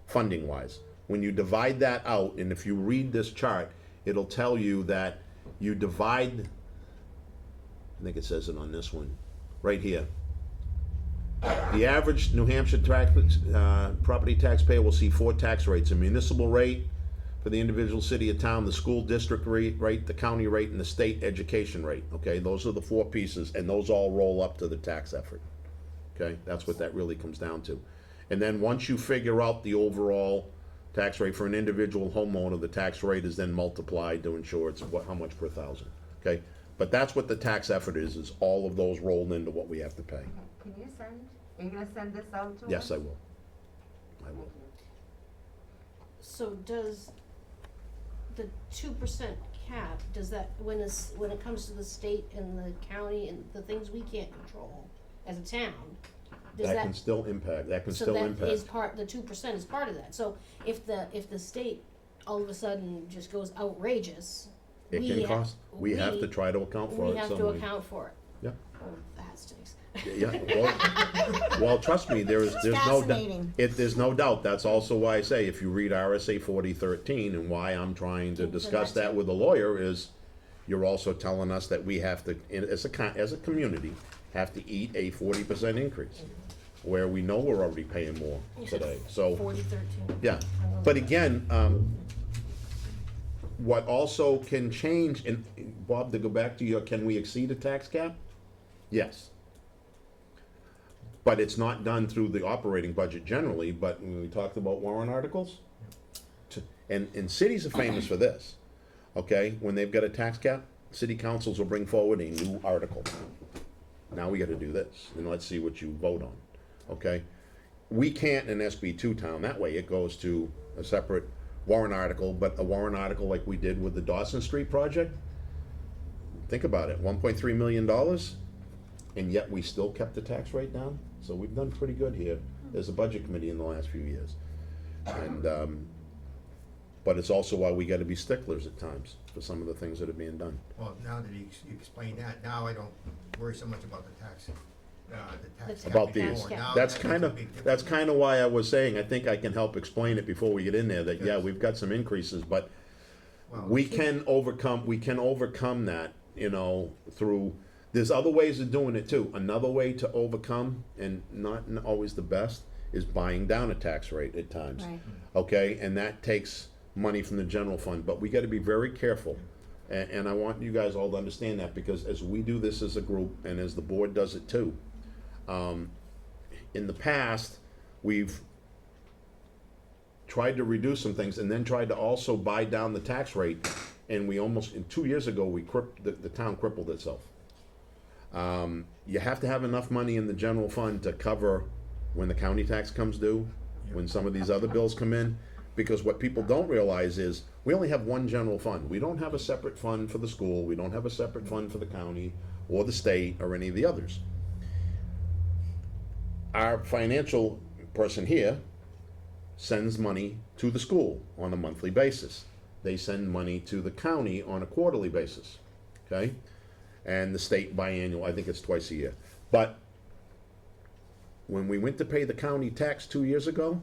funding wise. When you divide that out, and if you read this chart, it'll tell you that you divide, I think it says it on this one, right here. The average New Hampshire property taxpayer will see 4 tax rates: a municipal rate for the individual city or town, the school district rate, the county rate, and the state education rate. Okay, those are the 4 pieces, and those all roll up to the tax effort. Okay, that's what that really comes down to. And then once you figure out the overall tax rate for an individual homeowner, the tax rate is then multiplied to ensure it's how much per thousand. Okay, but that's what the tax effort is all of those rolled into what we have to pay. Okay, can you are you gonna send this out to us? Yes, I will. I Thank will. you. So does the 2% cap, does that, when it comes to the state and the county and the things we can't control as a town, does That that? can still impact, that can So still that impact. is part, the 2% is part of that. So if the state all of a sudden just goes outrageous, It can cost, we have to try to account for we it have to some way. account for it. Yeah. Oh, that stinks. Yeah, well, trust me, there's no doubt, Fascinating. there's no doubt, that's also why I say, if you read RSA 4013, and why I'm trying to Into discuss that that too. with a lawyer, is you're also telling us that we have to, as a community, have to eat a 40% increase, where we know we're already paying more You said today, so. 4013. Yeah, but again, what also can change, and Bob, to go back to your, can we exceed a tax cap? Yes. But it's not done through the operating budget generally, but when we talked about warrant articles, and cities are famous for this, okay? When they've got a tax cap, city councils will bring forward a new article. Now we gotta do this, and let's see what you vote on, okay? We can't in SB2 town, that way it goes to a separate warrant article, but a warrant article like we did with the Dawson Street project, think about it, $1.3 million, and yet we still kept the tax rate down, so we've done pretty good here as a budget committee in the last few years. And, but it's also why we gotta be sticklers at times for some of the things that are being done. Well, now that you explained that, now I don't worry so much about the tax, tax cap About anymore. these. Now That's that makes kind a of, big difference. that's kind of why I was saying, I think I can help explain it before we get in there, that, yeah, Yes. we've got some increases, but Well, we can overcome that, you know, through, there's other ways of doing it too. Another way to overcome, and not always the best, is buying down a tax rate at times. Right. Okay, and that takes money from the general fund, but we gotta be very careful. And I want you guys all to understand that, because as we do this as a group, and as the board does it too, in the past, we've tried to reduce some things and then tried to also buy down the tax rate, and we almost, 2 years ago, the town crippled itself. You have to have enough money in the general fund to cover when the county tax comes due, when some of these other bills come in, because what people don't realize is, we only have one general fund. We don't have a separate fund for the school, we don't have a separate fund for the county, or the state, or any of the others. Our financial person here sends money to the school on a monthly basis. They send money to the county on a quarterly basis, okay? And the state biannual, I think it's twice a year. But when we went to pay the county tax 2 years ago,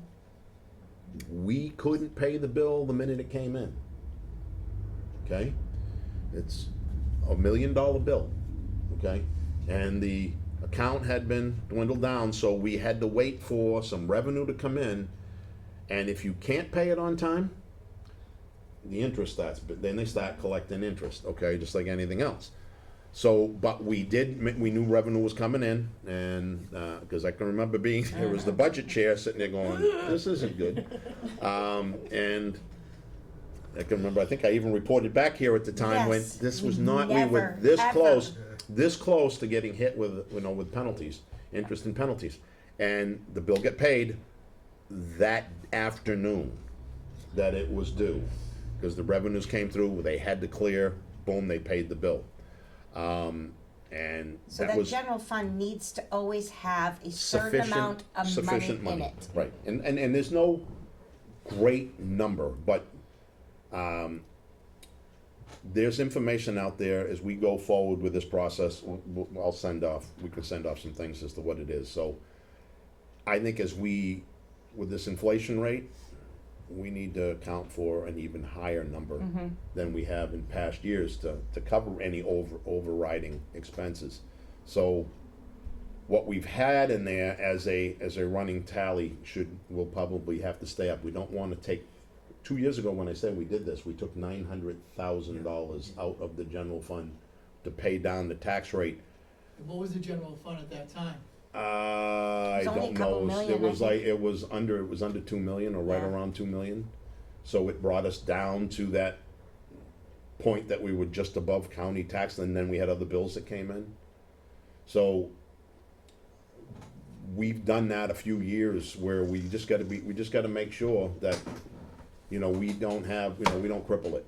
we couldn't pay the bill the minute it came in, okay? It's a $1 million bill, okay? And the account had been dwindled down, so we had to wait for some revenue to come in. And if you can't pay it on time, the interest starts, but then they start collecting interest, okay, just like anything else. So, but we knew revenue was coming in, and, because I can remember being there as the budget chair, sitting there going, this isn't good. And I can remember, I think I even reported back here at the time when Yes, this was we not, we were never, this ever. close to getting hit with, you know, with penalties, interest and penalties. And the bill got paid that afternoon that it was due, because the revenues came through, they had to clear, boom, they paid the bill. And So that that was general fund needs to always have a certain amount of money sufficient in money, it. right, and there's no great number, but, there's information out there as we go forward with this process. I'll send off, we can send off some things as to what it is. So I think with this inflation rate, we need to account for an even higher number than we have in past years to cover any overriding expenses. So what we've had in there as a running tally will probably have to stay up. We don't wanna take, 2 years ago when I said we did this, we took $900,000 out of the general fund to pay down the tax rate. And what was the general fund at that time? I It's only a don't couple know, million, it I was think. like, it was under 2 million or right Yeah. around 2 million. So it brought us down to that point that we were just above county tax, and then we had other bills that came in. So we've done that a few years where we just gotta make sure that, we don't cripple it.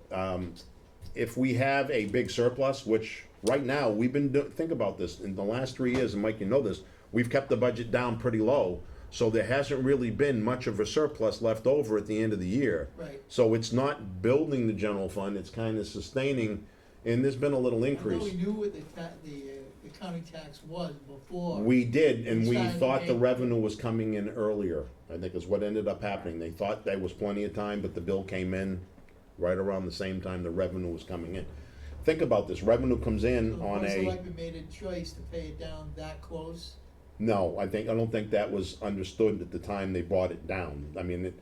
If we have a big surplus, which right now, we've been think about this, in the last 3 years, and Mike, you know this, we've kept the budget down pretty low, so there hasn't really been much of a surplus left over at the end of the year. Right. So it's not building the general fund, it's kind of sustaining, and there's been a little I increase. thought we knew what the county tax was before. We did, and we Started thought the paying. revenue was coming in earlier, I think is what ended up happening. They thought there was plenty of time, but the bill came in right around the same time the revenue was coming in. Think about this, revenue comes So in the on board of a, selectmen made a choice to pay it down that close. no, I don't think that was understood at the time they brought it down. I mean,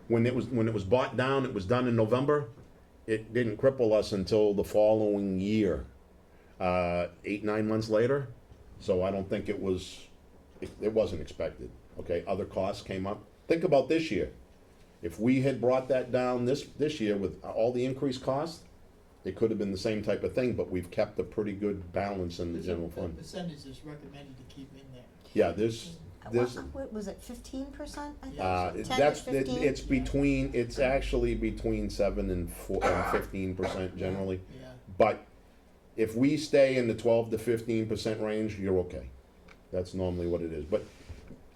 when it was bought down, it was done in November, it didn't cripple us until the following year, 8, 9 months later. So I don't think it wasn't expected, okay? Other costs came up. Think about this year. If we had brought that down this year with all the increased costs, it could have been the same type of thing, but we've kept a pretty good balance in the There's a- general fund. A percentage is recommended to keep in there. Yeah, there's, What was it, 15%, I think? uh, 10 to that's, 15? it's actually between 7 and 15% generally. Yeah. But if we stay in the 12 to 15% range, you're okay. That's normally what it is. But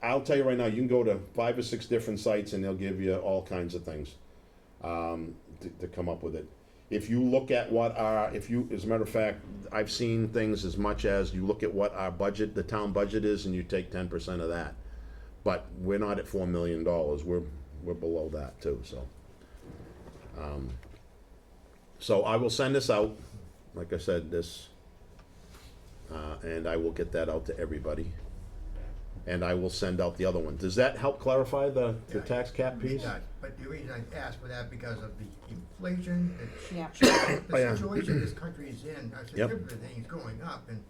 I'll tell you right now, you can go to 5 or 6 different sites and they'll give you all kinds of things to come up with it. If you look at as a matter of fact, I've seen things as much as you look at what our budget, the town budget is, and you take 10% of that. But we're not at $4 million. We're below that too. So I will send this out. Like I said, and I will get that out to everybody. And I will send out the other one. Does that help clarify the tax cap It piece? does, but the reason I asked for that because of the inflation, Yeah. Oh, yeah. the situation this country is in, I said, Yep. everything's going up, and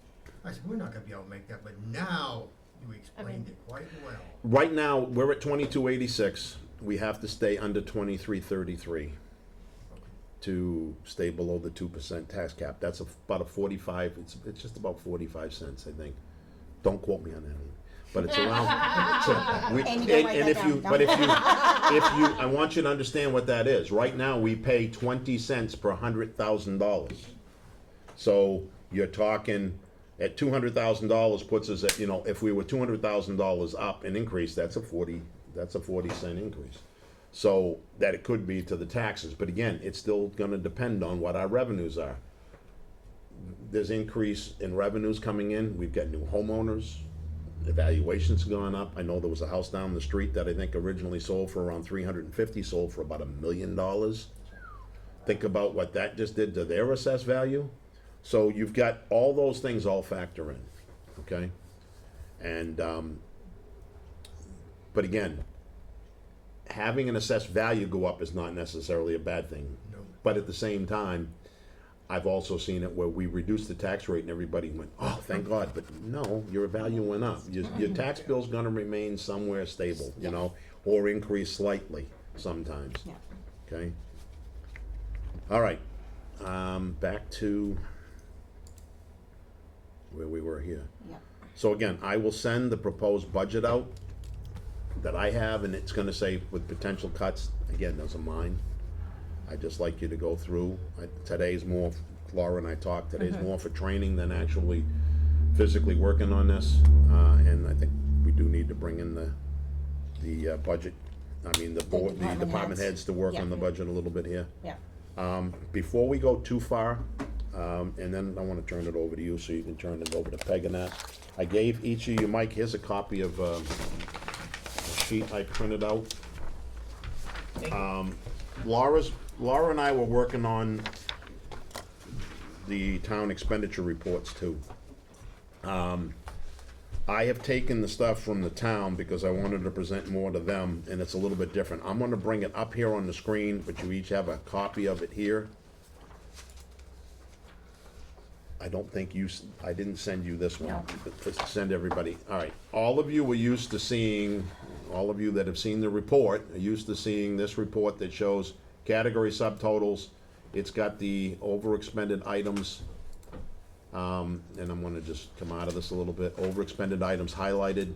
I said, we're not gonna be able to make that, but now you explained it quite well. Right now, we're at 2286. We have to stay under 2333 to stay below the 2% tax cap. That's about a 45, it's just about 45 cents, I think. Don't quote me on that. But it's around. So And you can write that if you, down. but if you, I want you to understand what that is. Right now, we pay 20 cents per $100,000. So you're talking at $200,000 puts us at, if we were $200,000 up an increase, that's a 40-cent increase. So that it could be to the taxes, but again, it's still gonna depend on what our revenues are. There's increase in revenues coming in, we've got new homeowners, evaluations gone up. I know there was a house down the street that I think originally sold for around 350, sold for about $1 million. Think about what that just did to their assessed value. So you've got all those things all factor in, okay? And, but again, having an assessed value go up is not necessarily a bad thing. No. But at the same time, I've also seen it where we reduced the tax rate and everybody went, oh, thank God, but no, your value went up. Your tax bill's gonna remain somewhere stable, or increase slightly sometimes, Yeah. okay? All right, back to where we were here. Yeah. So again, I will send the proposed budget out that I have, and it's gonna say with potential cuts, again, those are mine. I'd just like you to go through, today's more, Laura and I talked, today's more for training than actually physically working on this. And I think we do need to bring in the budget, the board, the department department heads. heads to work Yeah. on the budget a little bit here. Yeah. Before we go too far, and then I wanna turn it over to you, so you can turn it over to Peg and that. I gave each of you, Mike, here's a copy of, a sheet I printed out. Laura and I were working on the town expenditure reports too. I have taken the stuff from the town because I wanted to present more to them, and it's a little bit different. I'm gonna bring it up here on the screen, but you each have a copy of it here. I don't think I didn't send you this one. No. But send everybody, all right. All of you were used to seeing, all of you that have seen the report, are used to seeing this report that shows category subtotals. It's got the overexpended items, and I'm gonna just come out of this a little bit. Overexpended items highlighted,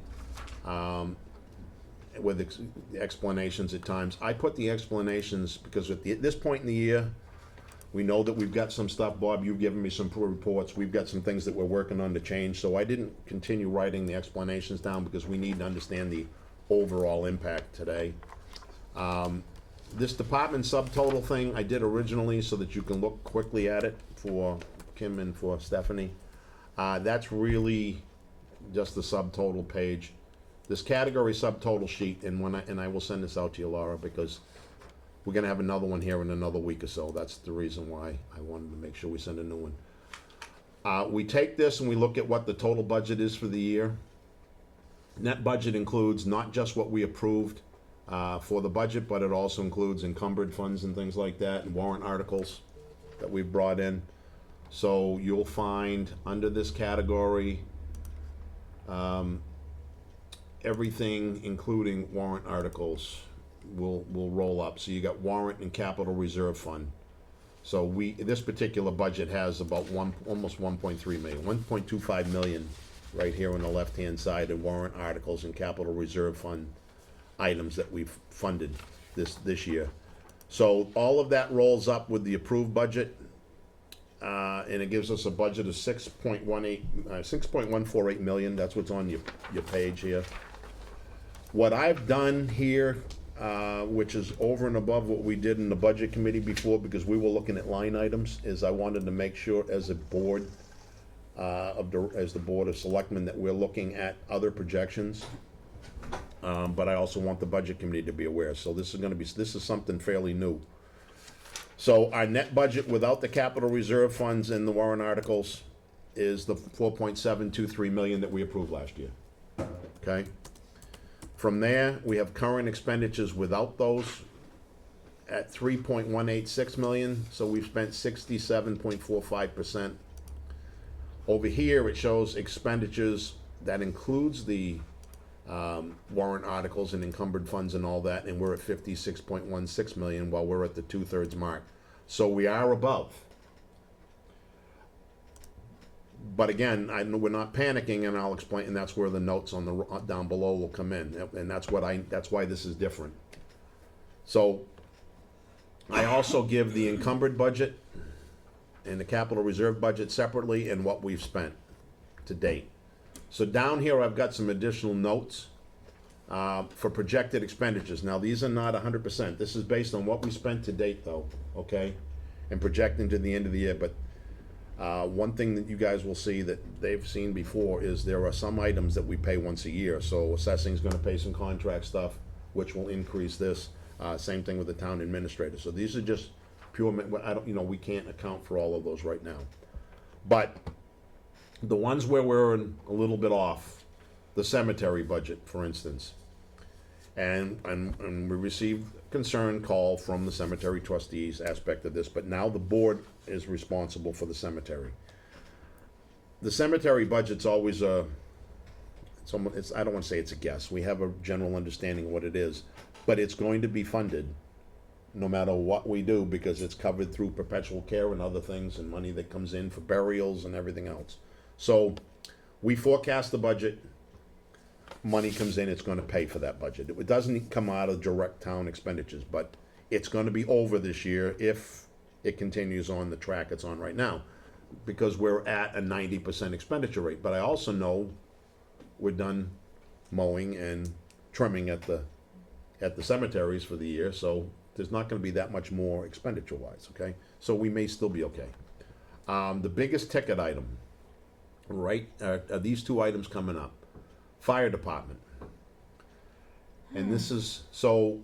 with explanations at times. I put the explanations because at this point in the year, we know that we've got some stuff, Bob, you've given me some reports, we've got some things that we're working on to change, so I didn't continue writing the explanations down because we need to understand the overall impact today. This department subtotal thing I did originally so that you can look quickly at it for Kim and for Stephanie. That's really just the subtotal page. This category subtotal sheet, and I will send this out to you, Laura, because we're gonna have another one here in another week or so. That's the reason why I wanted to make sure we send a new one. We take this and we look at what the total budget is for the year. Net budget includes not just what we approved for the budget, but it also includes encumbered funds and things like that, and warrant articles that we've brought in. So you'll find under this category, everything including warrant articles will roll up. So you got warrant and capital reserve fund. So this particular budget has about almost 1.3 million, 1.25 million right here on the left-hand side in warrant articles and capital reserve fund items that we've funded this year. So all of that rolls up with the approved budget, and it gives us a budget of 6.148 million. That's what's on your page here. What I've done here, which is over and above what we did in the budget committee before, because we were looking at line items, is I wanted to make sure as a board, as the Board of Selectmen, that we're looking at other projections. But I also want the budget committee to be aware, so this is something fairly new. So our net budget without the capital reserve funds and the warrant articles is the 4.723 million that we approved last year, okay? From there, we have current expenditures without those at 3.186 million, so we've spent 67.45%. Over here, it shows expenditures that includes the warrant articles and encumbered funds and all that, and we're at 56.16 million while we're at the 2/3 mark. So we are above. But again, we're not panicking, and I'll explain, and that's where the notes on the down below will come in, and that's why this is different. So I also give the encumbered budget and the capital reserve budget separately and what we've spent to date. So down here, I've got some additional notes for projected expenditures. Now, these are not 100%. This is based on what we spent to date, though, okay? And projecting to the end of the year. But one thing that you guys will see that they've seen before is there are some items that we pay once a year. So assessing's gonna pay some contract stuff, which will increase this. Same thing with the town administrator. So these are just pure, we can't account for all of those right now. But the ones where we're a little bit off, the cemetery budget, for instance. And we received concern call from the cemetery trustees aspect of this, but now the board is responsible for the cemetery. The cemetery budget's always I don't wanna say it's a guess. We have a general understanding of what it is, but it's going to be funded no matter what we do, because it's covered through perpetual care and other things, and money that comes in for burials and everything else. So we forecast the budget, money comes in, it's gonna pay for that budget. It doesn't come out of direct town expenditures, but it's gonna be over this year if it continues on the track it's on right now, because we're at a 90% expenditure rate. But I also know we're done mowing and trimming at the cemeteries for the year, so there's not gonna be that much more expenditure-wise, okay? So we may still be okay. The biggest ticket item, right, are these two items coming up. Fire department. And this is, so,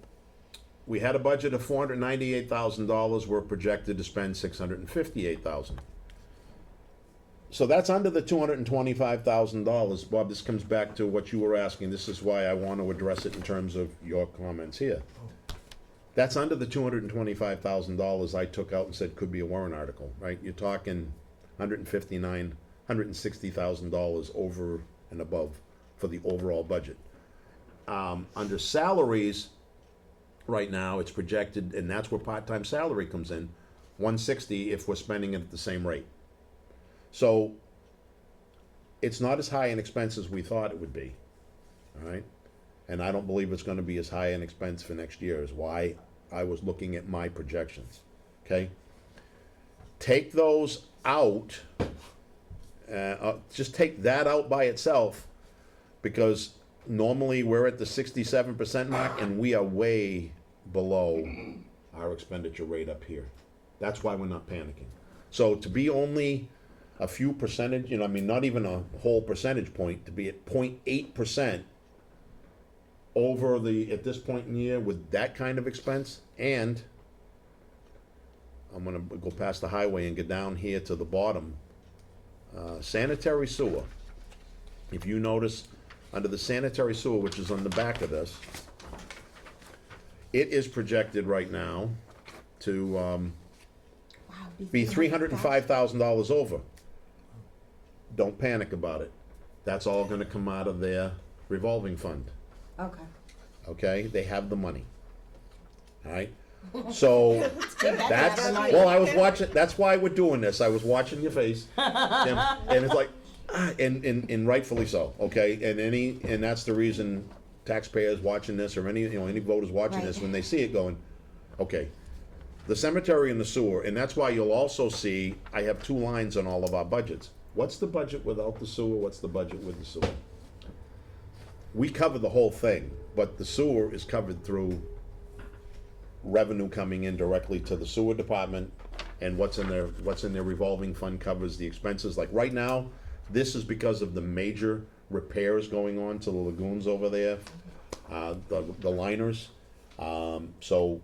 we had a budget of $498,000, we're projected to spend $658,000. So that's under the $225,000. Bob, this comes back to what you were asking, this is why I want to address it in terms of your comments here. That's under the $225,000 I took out and said could be a warrant article, right? You're talking $160,000 over and above for the overall budget. Under salaries, right now, it's projected, and that's where part-time salary comes in, 160 if we're spending it at the same rate. So, it's not as high an expense as we thought it would be, all right? And I don't believe it's gonna be as high an expense for next year, is why I was looking at my projections, okay? Take those out, just take that out by itself, because normally we're at the 67% mark, and we are way below our expenditure rate up here. That's why we're not panicking. So to be only a few percentage, I mean, not even a whole percentage point, to be at 0.8% over at this point in the year with that kind of expense, and I'm gonna go past the highway and get down here to the bottom. Sanitary sewer. If you notice, under the sanitary sewer, which is on the back of this, it is projected right now to Wow, be $305,000 over. Don't panic about it. That's all gonna come out of their revolving fund, Okay. okay? They have the money. All right? So, Good, that's, better money. well, I was watching, that's why we're doing this. I was watching your face. Tim, and it's like, and rightfully so, okay? And that's the reason taxpayers watching this, or any voters watching Right. this, when they see it going, okay, the cemetery and the sewer, and that's why you'll also see, I have two lines on all of our budgets. What's the budget without the sewer? What's the budget with the sewer? We cover the whole thing, but the sewer is covered through revenue coming in directly to the sewer department, and what's in their revolving fund covers the expenses. Like right now, this is because of the major repairs going on to the lagoons over there, the liners. So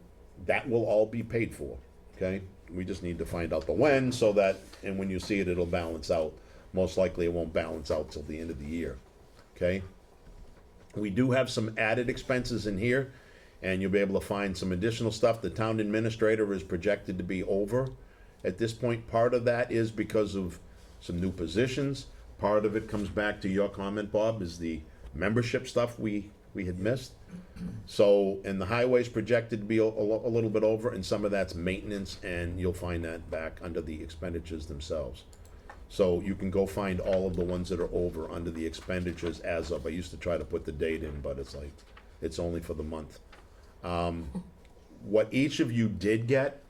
that will all be paid for, okay? We just need to find out the when, so that, and when you see it, it'll balance out. Most likely it won't balance out till the end of the year, okay? We do have some added expenses in here, and you'll be able to find some additional stuff. The town administrator is projected to be over at this point. Part of that is because of some new positions. Part of it comes back to your comment, Bob, is the membership stuff we had missed. So, and the highway's projected to be a little bit over, and some of that's maintenance, and you'll find that back under the expenditures themselves. So you can go find all of the ones that are over under the expenditures as of. I used to try to put the date in, but it's like, it's only for the month. What each of you did get,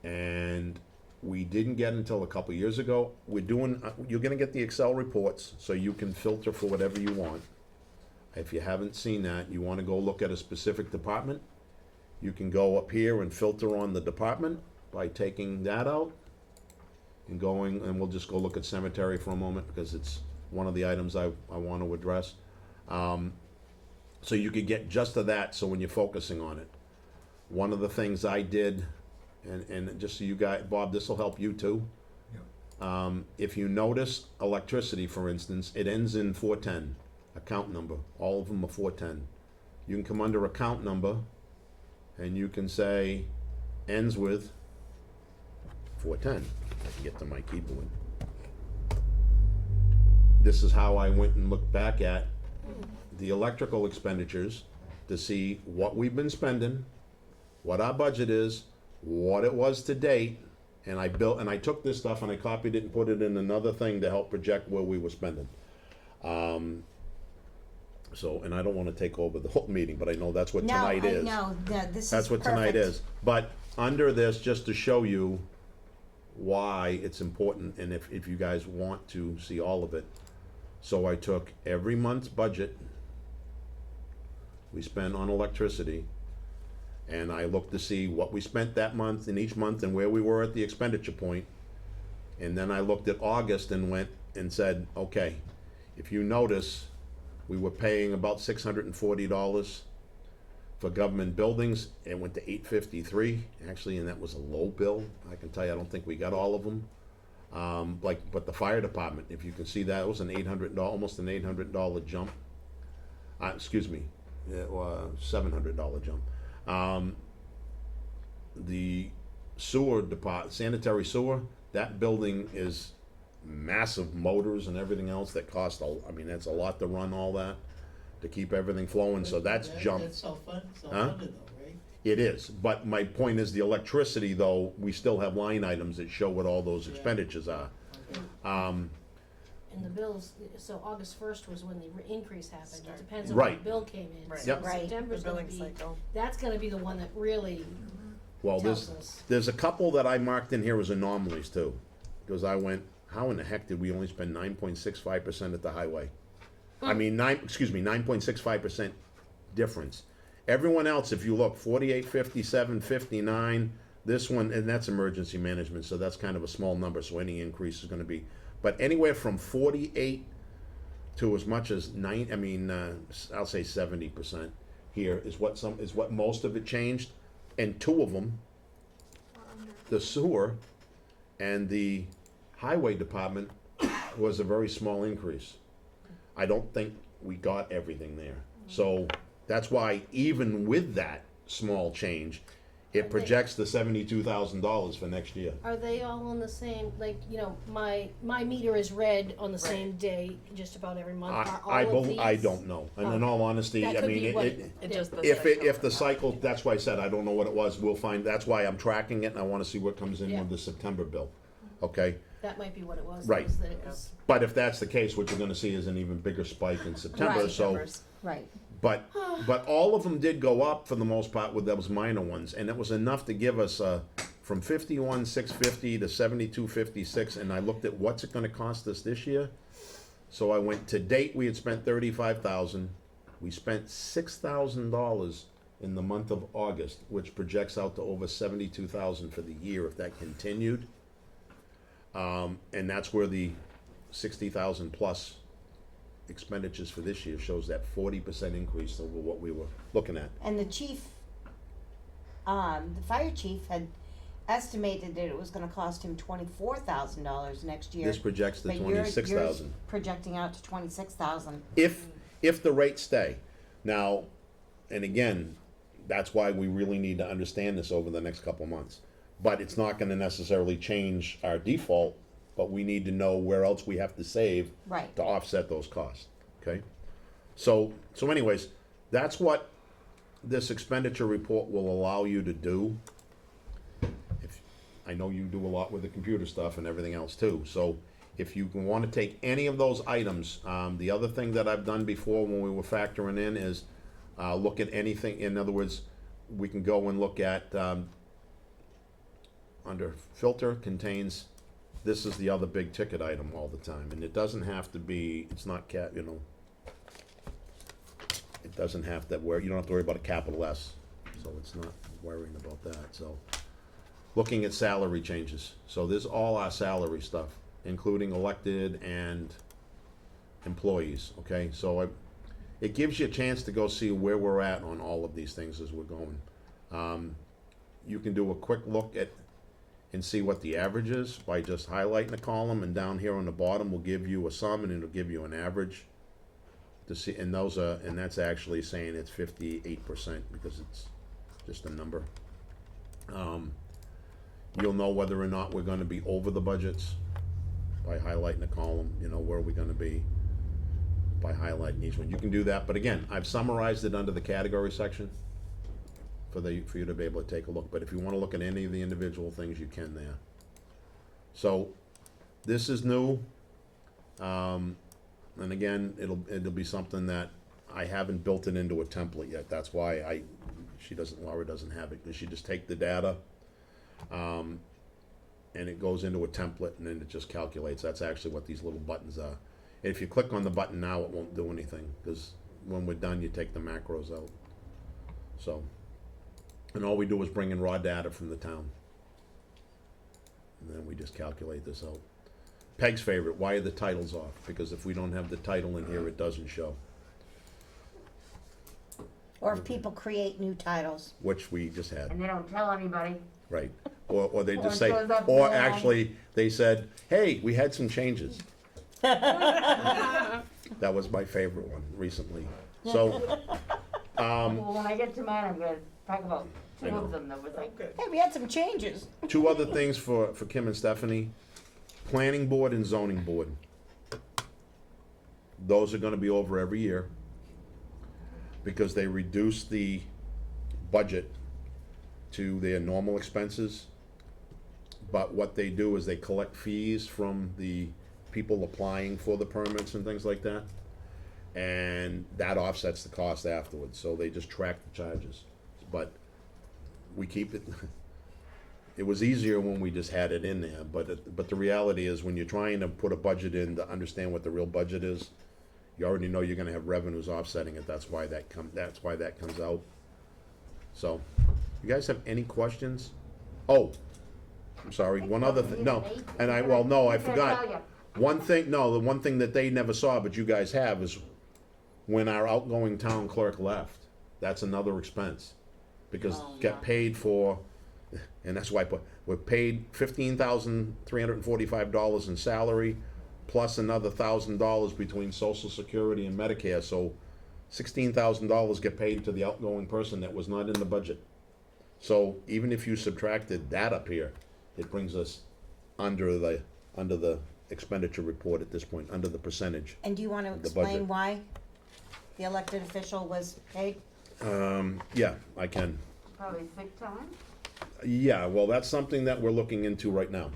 and we didn't get until a couple years ago, you're gonna get the Excel reports, so you can filter for whatever you want. If you haven't seen that, you wanna go look at a specific department, you can go up here and filter on the department by taking that out and going, and we'll just go look at cemetery for a moment, because it's one of the items I want to address. So you could get just to that, so when you're focusing on it. One of the things I did, and just so you guys, Bob, this will help you too. If you notice electricity, for instance, it ends in 410, account number. All of them are 410. You can come under account number, and you can say, ends with 410. I can get to my keyboard. This is how I went and looked back at the electrical expenditures to see what we've been spending, what our budget is, what it was to date, and I took this stuff and I copied it and put it in another thing to help project where we were spending. So, and I don't wanna take over the whole meeting, but I know that's what tonight is. No, this is That's what tonight perfect. is. But under this, just to show you why it's important, and if you guys want to see all of it. So I took every month's budget we spend on electricity, And I looked to see what we spent that month in each month and where we were at the expenditure point. And then I looked at August and went and said, okay, if you notice, we were paying about $640 for government buildings. It went to $853, actually, and that was a low bill. I can tell you, I don't think we got all of them. But the fire department, if you can see that, it was an $800, almost an $800 jump. Excuse me, $700 jump. The sewer department, sanitary sewer, that building is massive motors and everything else that cost, I mean, that's a lot to run all that, to keep everything flowing, so that's jumped. That's self-funded though, right? It is, but my point is the electricity though, we still have line items that show what all those Yeah. expenditures are. Okay. And the bills, so August first was when the increase happened, it depends on Right. when the bill came in. Right. So Yep. Right. September's The gonna billing be, cycle. that's gonna be the one that really Well, tells us. there's a couple that I marked in here as anomalies too, because I went, how in the heck did we only spend 9.65% at the highway? I mean, 9.65% difference. Everyone else, if you look, 48, 57, 59, this one, and that's emergency management, so that's kind of a small number, so any increase is gonna be, but anywhere from 48 to as much as I'll say 70% here is what most of it changed, and two of them, the sewer and the highway department, was a very small increase. I don't think we got everything there. So that's why even with that small change, it projects the $72,000 for next year. Are they all on the same, like, you know, my meter is read on the same day, just about every month, are all of these? I don't know, and in all honesty, That I could mean, be what It just the if cycle. the cycle, that's why I said, I don't know what it was, we'll find, that's why I'm tracking it, and I wanna see what comes in Yeah. with the September bill, okay? That might be what it was, Right. was that it was, But if that's the case, what you're gonna see is an even bigger spike in September, Right. so. Right. But all of them did go up for the most part with those minor ones, and it was enough to give us from 51,650 to 72,56, and I looked at what's it gonna cost us this year. So I went, to date, we had spent 35,000, we spent $6,000 in the month of August, which projects out to over 72,000 for the year if that continued. And that's where the 60,000 plus expenditures for this year shows that 40% increase over what we were looking at. And the chief, the fire chief had estimated that it was gonna cost him $24,000 next year. This projects to but 26,000. Projecting out to 26,000. If the rates stay. Now, and again, that's why we really need to understand this over the next couple of months. But it's not gonna necessarily change our default, but we need to know where else we have to save Right. to offset those costs, okay? So anyways, that's what this expenditure report will allow you to do. I know you do a lot with the computer stuff and everything else too, so if you wanna take any of those items, the other thing that I've done before when we were factoring in is, look at anything, in other words, we can go and look at, under filter contains, this is the other big ticket item all the time, and it doesn't have to be, it's not it doesn't have to you don't have to worry about a capital S, so it's not worrying about that, so. Looking at salary changes, so this is all our salary stuff, including elected and employees, okay? So it gives you a chance to go see where we're at on all of these things as we're going. You can do a quick look at and see what the average is by just highlighting a column, and down here on the bottom will give you a sum and it'll give you an average to see, and that's actually saying it's 58% because it's just a number. You'll know whether or not we're gonna be over the budgets by highlighting a column, where are we gonna be by highlighting each one. You can do that, but again, I've summarized it under the category section for you to be able to take a look, but if you wanna look at any of the individual things, you can there. So, this is new, and again, it'll be something that I haven't built it into a template yet, that's why Laura doesn't have it, because she just take the data, and it goes into a template, and then it just calculates, that's actually what these little buttons are. If you click on the button now, it won't do anything, because when we're done, you take the macros out. So, And all we do is bring in raw data from the town. And then we just calculate this out. Peg's favorite, why are the titles off? Because if we don't have the title in here, it doesn't show, Or if people create new titles. which we just had, And they don't tell anybody. right? Or they Or just it say, shows up or wrong. actually, they said, hey, we had some changes. That was my favorite one recently. So, Well, when I get to mine, I'm gonna talk about I two know. of them that was like, Hey, we had some changes. two other things for Kim and Stephanie. Planning board and zoning board. Those are gonna be over every year because they reduce the budget to their normal expenses. But what they do is they collect fees from the people applying for the permits and things like that. And that offsets the cost afterwards, so they just track the charges. But we keep it, it was easier when we just had it in there, but the reality is, when you're trying to put a budget in to understand what the real budget is, you already know you're gonna have revenues offsetting it, that's why that comes out. So, you guys have any questions? Oh, I'm sorry, one other thing, no, and I forgot. The one thing that they never saw, but you guys have, is when our outgoing town clerk left. That's another expense, because Oh, get yeah. paid for, and that's why I put, we're paid $15,345 in salary, plus another $1,000 between Social Security and Medicare, so $16,000 get paid to the outgoing person that was not in the budget. So even if you subtracted that up here, it brings us under the expenditure report at this point, under the percentage. And do you want to The explain budget. why the elected official was paid? Yeah, I can. probably sick time. Yeah, well, that's something that we're looking into right now.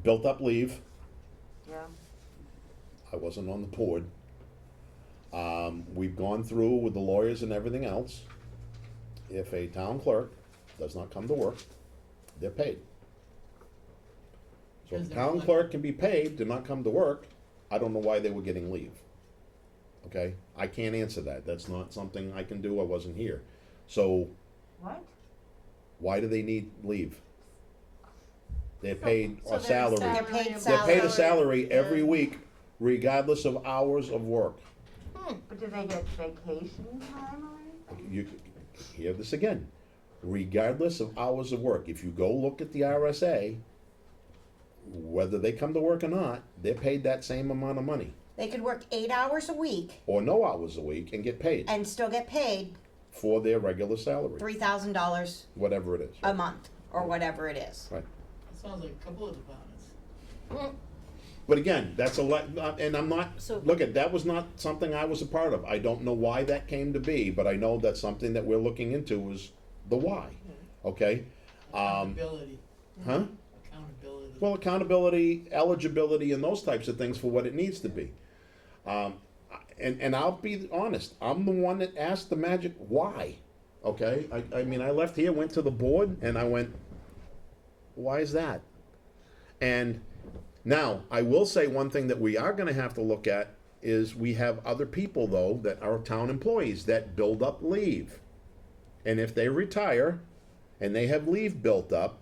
Built up leave, Yeah, I wasn't on the board. We've gone through with the lawyers and everything else. If a town clerk does not come to work, they're paid. So if Because a they're town elected. clerk can be paid to not come to work, I don't know why they were getting leave. Okay, I can't answer that, that's not something I can do, I wasn't here. So, what? why do they need leave? They're paid So a their salary. They're paid They're paid a salary. salary every week, regardless of hours of work. But do they get vacation time or anything? You hear this again, regardless of hours of work. If you go look at the RSA, whether they come to work or not, they're paid that same amount of money, They could work 8 hours a week or no hours a week, and get paid and still get paid for their regular salary, $3,000 whatever it is. a month or whatever it is. Right. It sounds like a couple of departments. But again, that's and I'm not, So- look at, that was not something I was a part of. I don't know why that came to be, but I know that's something that we're looking into, is the why, okay? Accountability. Huh? Accountability. Well, accountability, eligibility, and those types of things for what it needs to be. And I'll be honest, I'm the one that asked the magic why, okay? I mean, I left here, went to the board, and I went, why is that? And now, I will say one thing that we are gonna have to look at is we have other people, though, that are town employees that build up leave. And if they retire and they have leave built up,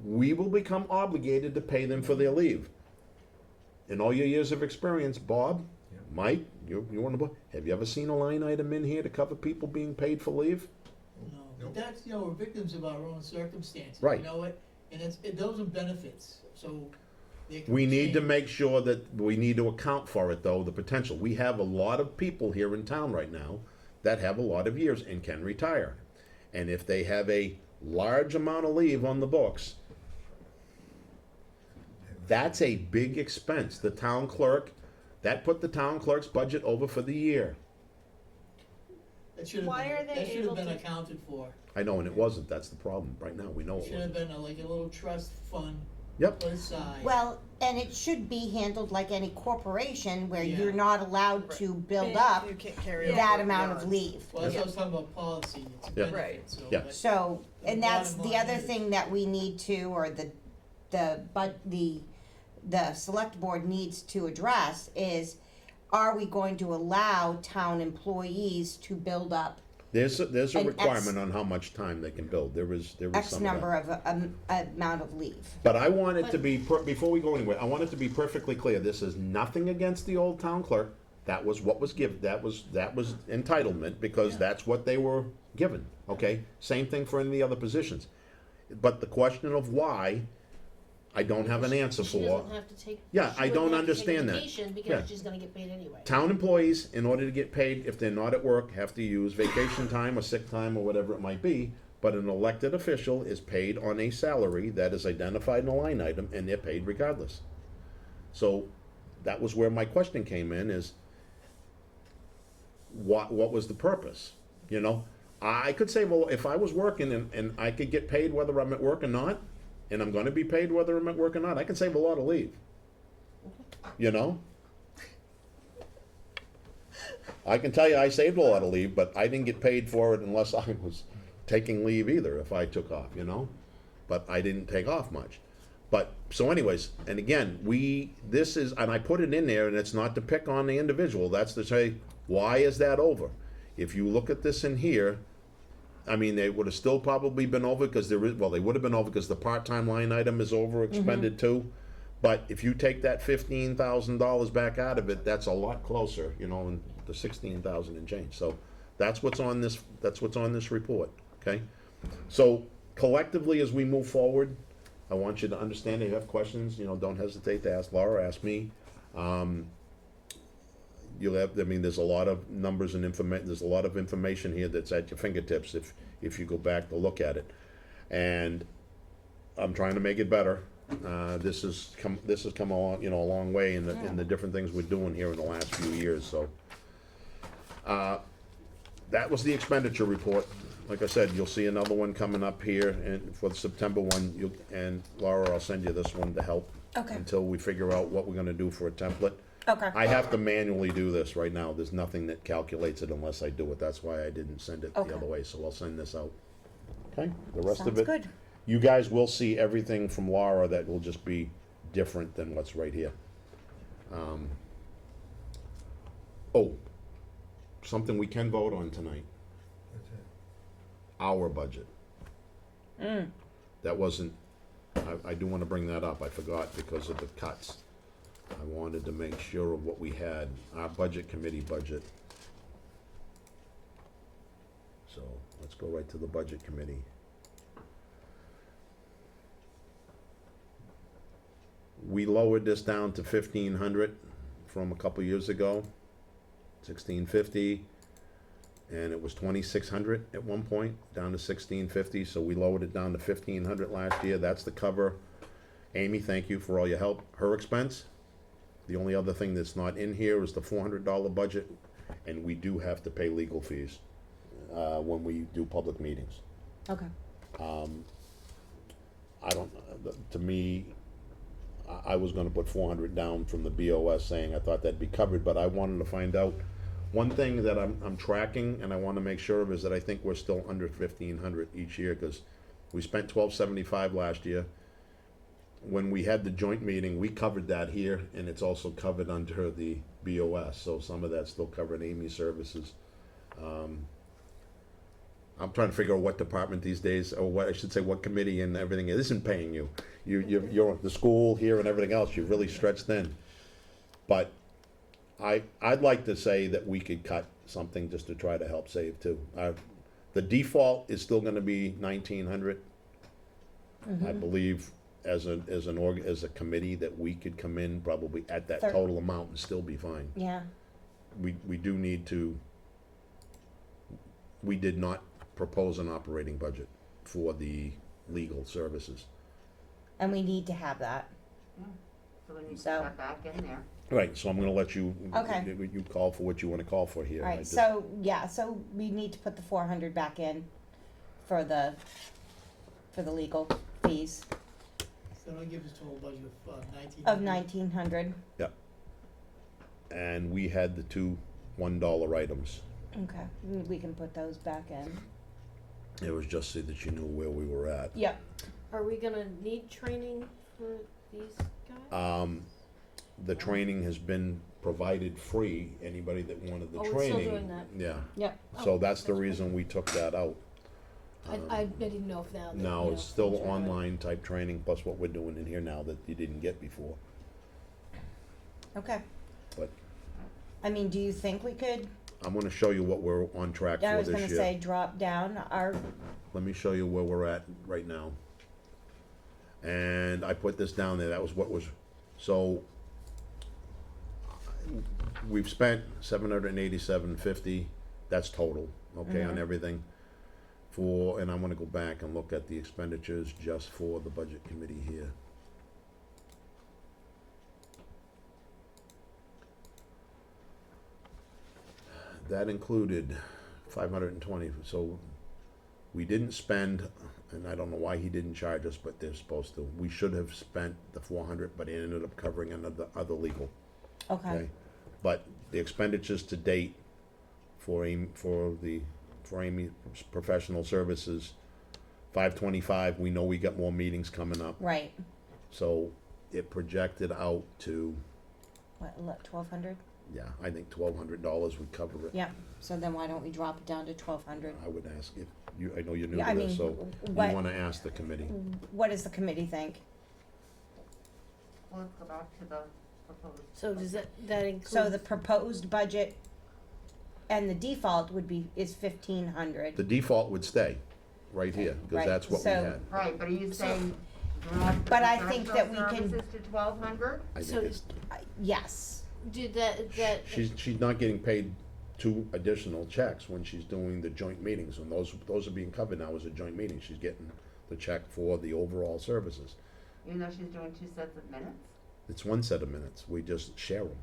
we will become obligated to pay them for their leave. In all your years of experience, Bob, Mike, you on the board, have you ever seen a line item in here to cover people being paid for leave? No, but that's, we're victims of our own circumstances. Right. You know what? And those are benefits, so they can We need to change. make sure that, we need to account for it, though, the potential. We have a lot of people here in town right now that have a lot of years and can retire. And if they have a large amount of leave on the books, that's a big expense. The town clerk, that put the town clerk's budget over for the year. That should Why are have they been, that should able have been to- accounted for. I know, and it wasn't, that's the problem. Right now, we know It it should have wasn't. been like a little trust fund Yep, put aside. Well, and it should be handled like any corporation where Yeah. you're not allowed to build up You can't carry that over amount of yards. leave. Well, that's what I was talking about policy, it's a Yeah. benefit, Right. so. Yeah. but- So, and The that's bottom the line other is- thing that we need to, or the select board needs to address is, are we going to allow town employees to build up There's a An requirement on how much time they can build. There is X some of that. number of, amount of leave? But I want it to be, before we go anywhere, I want it to be perfectly clear, this is nothing against the old town clerk. That was what was given, that was entitlement, because that's what they were given, okay? Same thing for any other positions. But the question of why, I don't have an answer She for. doesn't have to take. Yeah, she I don't wouldn't have to take understand that. vacation Yeah. because she's gonna get paid anyway. Town employees, in order to get paid, if they're not at work, have to use vacation time or sick time or whatever it might be. But an elected official is paid on a salary that is identified in a line item, and they're paid regardless. So that was where my question came in, is what was the purpose? You know, I could say, well, if I was working and I could get paid whether I'm at work or not, and I'm gonna be paid whether I'm at work or not, I can save a lot of leave. You know? I can tell you I saved a lot of leave, but I didn't get paid for it unless I was taking leave either, if I took off, you know? But I didn't take off much. But, so anyways, and again, this is, and I put it in there, and it's not to pick on the individual, that's to say, why is that over? If you look at this in here, I mean, they would have still probably been over, because they would have been over because the part-time line item is over expended too. But if you take that $15,000 back out of it, that's a lot closer, you know, and the 16,000 and change. So that's what's on this, report, okay? So collectively, as we move forward, I want you to understand, if you have questions, you know, don't hesitate to ask Laura, ask me. You'll have, I mean, there's a lot of numbers and there's a lot of information here that's at your fingertips if you go back to look at it. And I'm trying to make it better. This has come along, you know, a long way in the different things we're doing here in the last few years, so. That was the expenditure report. Like I said, you'll see another one coming up here, and for the September one, and Laura, I'll send you this one to help. Okay. Until we figure out what we're gonna do for a template. Okay. I have to manually do this right now. There's nothing that calculates it unless I do it. That's why I didn't send it the Okay. other way, so I'll send this out. Okay, the rest of Sounds it. good. You guys will see everything from Laura that will just be different than what's right here. Oh, something we can vote on tonight, That's it. our budget. That wasn't, I do wanna bring that up, I forgot because of the cuts. I wanted to make sure of what we had, our budget committee budget. So, let's go right to the budget committee. We lowered this down to 1,500 from a couple years ago, 1,650, and it was 2,600 at one point, down to 1,650, so we lowered it down to 1,500 last year. That's the cover. Amy, thank you for all your help. Her expense, the only other thing that's not in here is the $400 budget, and we do have to pay legal fees when we do public meetings. Okay. I don't, to me, I was gonna put 400 down from the BOS, saying I thought that'd be covered, but I wanted to find out. One thing that I'm tracking and I wanna make sure of is that I think we're still under 1,500 each year, cause we spent $1,275 last year. When we had the joint meeting, we covered that here, and it's also covered under the BOS, so some of that's still covered in Amy's services. I'm trying to figure out what department these days, or what, I should say, what committee and everything isn't paying you. You're the school here and everything else, you've really stretched thin. But I'd like to say that we could cut something just to try to help save too. The default is still gonna be 1,900. I believe as a committee that we could come in probably at that total amount and still be fine. Yeah. We do need to, we did not propose an operating budget for the legal services. And we need to have that. So we need to put So- that back in there. Right, so I'm gonna let you, Okay. you call for what you wanna call for here. I Alright, just- so, yeah, so we need to put the 400 back in for the legal fees So that'll give us a total budget of 19. of 1,900. And we had the two $1 items. Okay, we can put those back in. It was just so that you knew where we were at. Yep. Are we gonna need training for these guys? The training has been provided free, anybody that wanted the Oh, training. we're still doing that? Yeah, Yep. so Oh, that's the that's reason we took that out. I didn't know if now. that, Now, you it's know, still things are- online type training, plus what we're doing in here now that you didn't get before, Okay. but I mean, do you think we could, I'm gonna show you what we're on track I for was this gonna year. say, drop down our, Let me show you where we're at right now. And I put this down there, that was what was, so we've spent $787.50, that's total, okay, on everything. For, and I'm gonna go back and look at the expenditures just for the budget committee here. That included 520, so we didn't spend, and I don't know why he didn't charge us, but they're supposed to. We should have spent the 400, but it ended up covering another, other legal, okay, okay? But the expenditures to date for Amy's professional services, 525, we know we got more meetings coming up, right, so it projected out to, what, 1,200? yeah, I think $1,200 would cover it. Yep, so then why don't we drop it down to 1,200? I would ask if, you, I know you're new Yeah, I to this, mean, so you what- wanna ask the committee. What does the committee think? Well, let's go back to the proposed. So does that include? So the proposed budget and the default would be, is 1,500. The default would stay, right here, Right, because that's what we so- had. Right, but are you So- saying drop But I professional think that we can- services to 1,200? I So- think it's, Yes, Did that? she's not getting paid 2 additional checks when she's doing the joint meetings, and those are being covered now as a joint meeting. She's getting the check for the overall services. Even though she's doing 2 sets of minutes? It's 1 set of minutes, we just share them.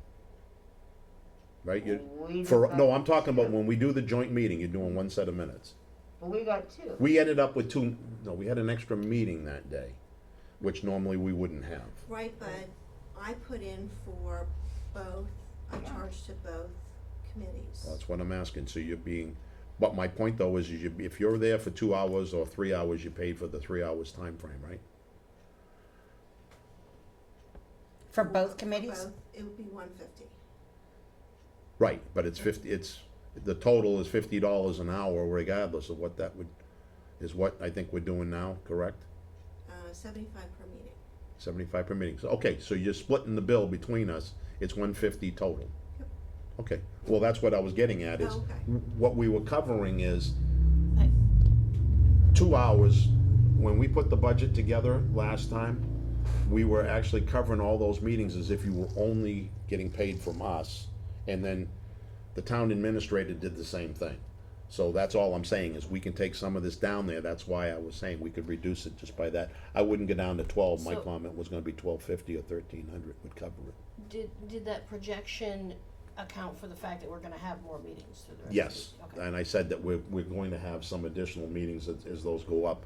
Right, We for, just no, got I'm talking about 2. when we do the joint meeting, you're doing 1 set of minutes. But we got 2. We ended up with 2, no, we had an extra meeting that day, which normally we wouldn't have. Right, but I put in for both, I charged to both committees. That's what I'm asking, so you're being, but my point though is if you're there for 2 hours or 3 hours, you paid for the 3 hours time frame, right? for both For committees? both, it would be 150. Right, but it's the total is $50 an hour regardless of what that would, is what I think we're doing now, correct? 75 per meeting. 75 per meeting, so, okay, so you're splitting the bill between us, it's 150 total. Yep. Okay, well, that's what I was getting at, is Oh, okay. what we were covering is I- 2 hours, when we put the budget together last time, we were actually covering all those meetings as if you were only getting paid from us, and then the town administrator did the same thing. So that's all I'm saying, is we can take some of this down there, that's why I was saying we could reduce it just by that. I wouldn't go down to 12, my So- comment was gonna be 1250 or 1300 would cover it. Did that projection account for the fact that we're gonna have more meetings through the rest Yes, of the week? Okay. and I said that we're going to have some additional meetings as those go up.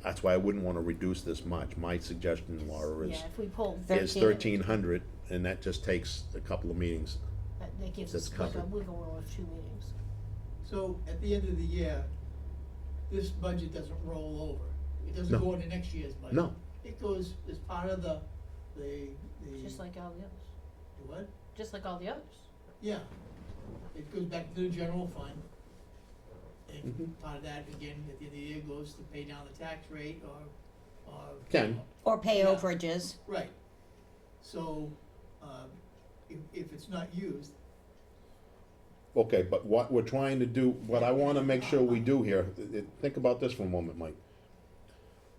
That's why I wouldn't wanna reduce this much. My suggestion, Laura, Yeah, if we pull, is 13. 1,300, and that just takes a couple of meetings. that gives That's us like a covered. wiggle room of 2 meetings. So at the end of the year, this budget doesn't roll over. It doesn't No. go into next year's budget. No, It goes as part of the, Just like all the others. the what? Just like all the others. Yeah. It goes back to the general fund. And Mhm. part of that, again, at the end of the year, goes to pay down the tax rate or. Can. Or pay Yeah. overages? Right. So, if it's not used, okay, but what we're trying to do, what I wanna make sure we do here, think about this for a moment, Mike.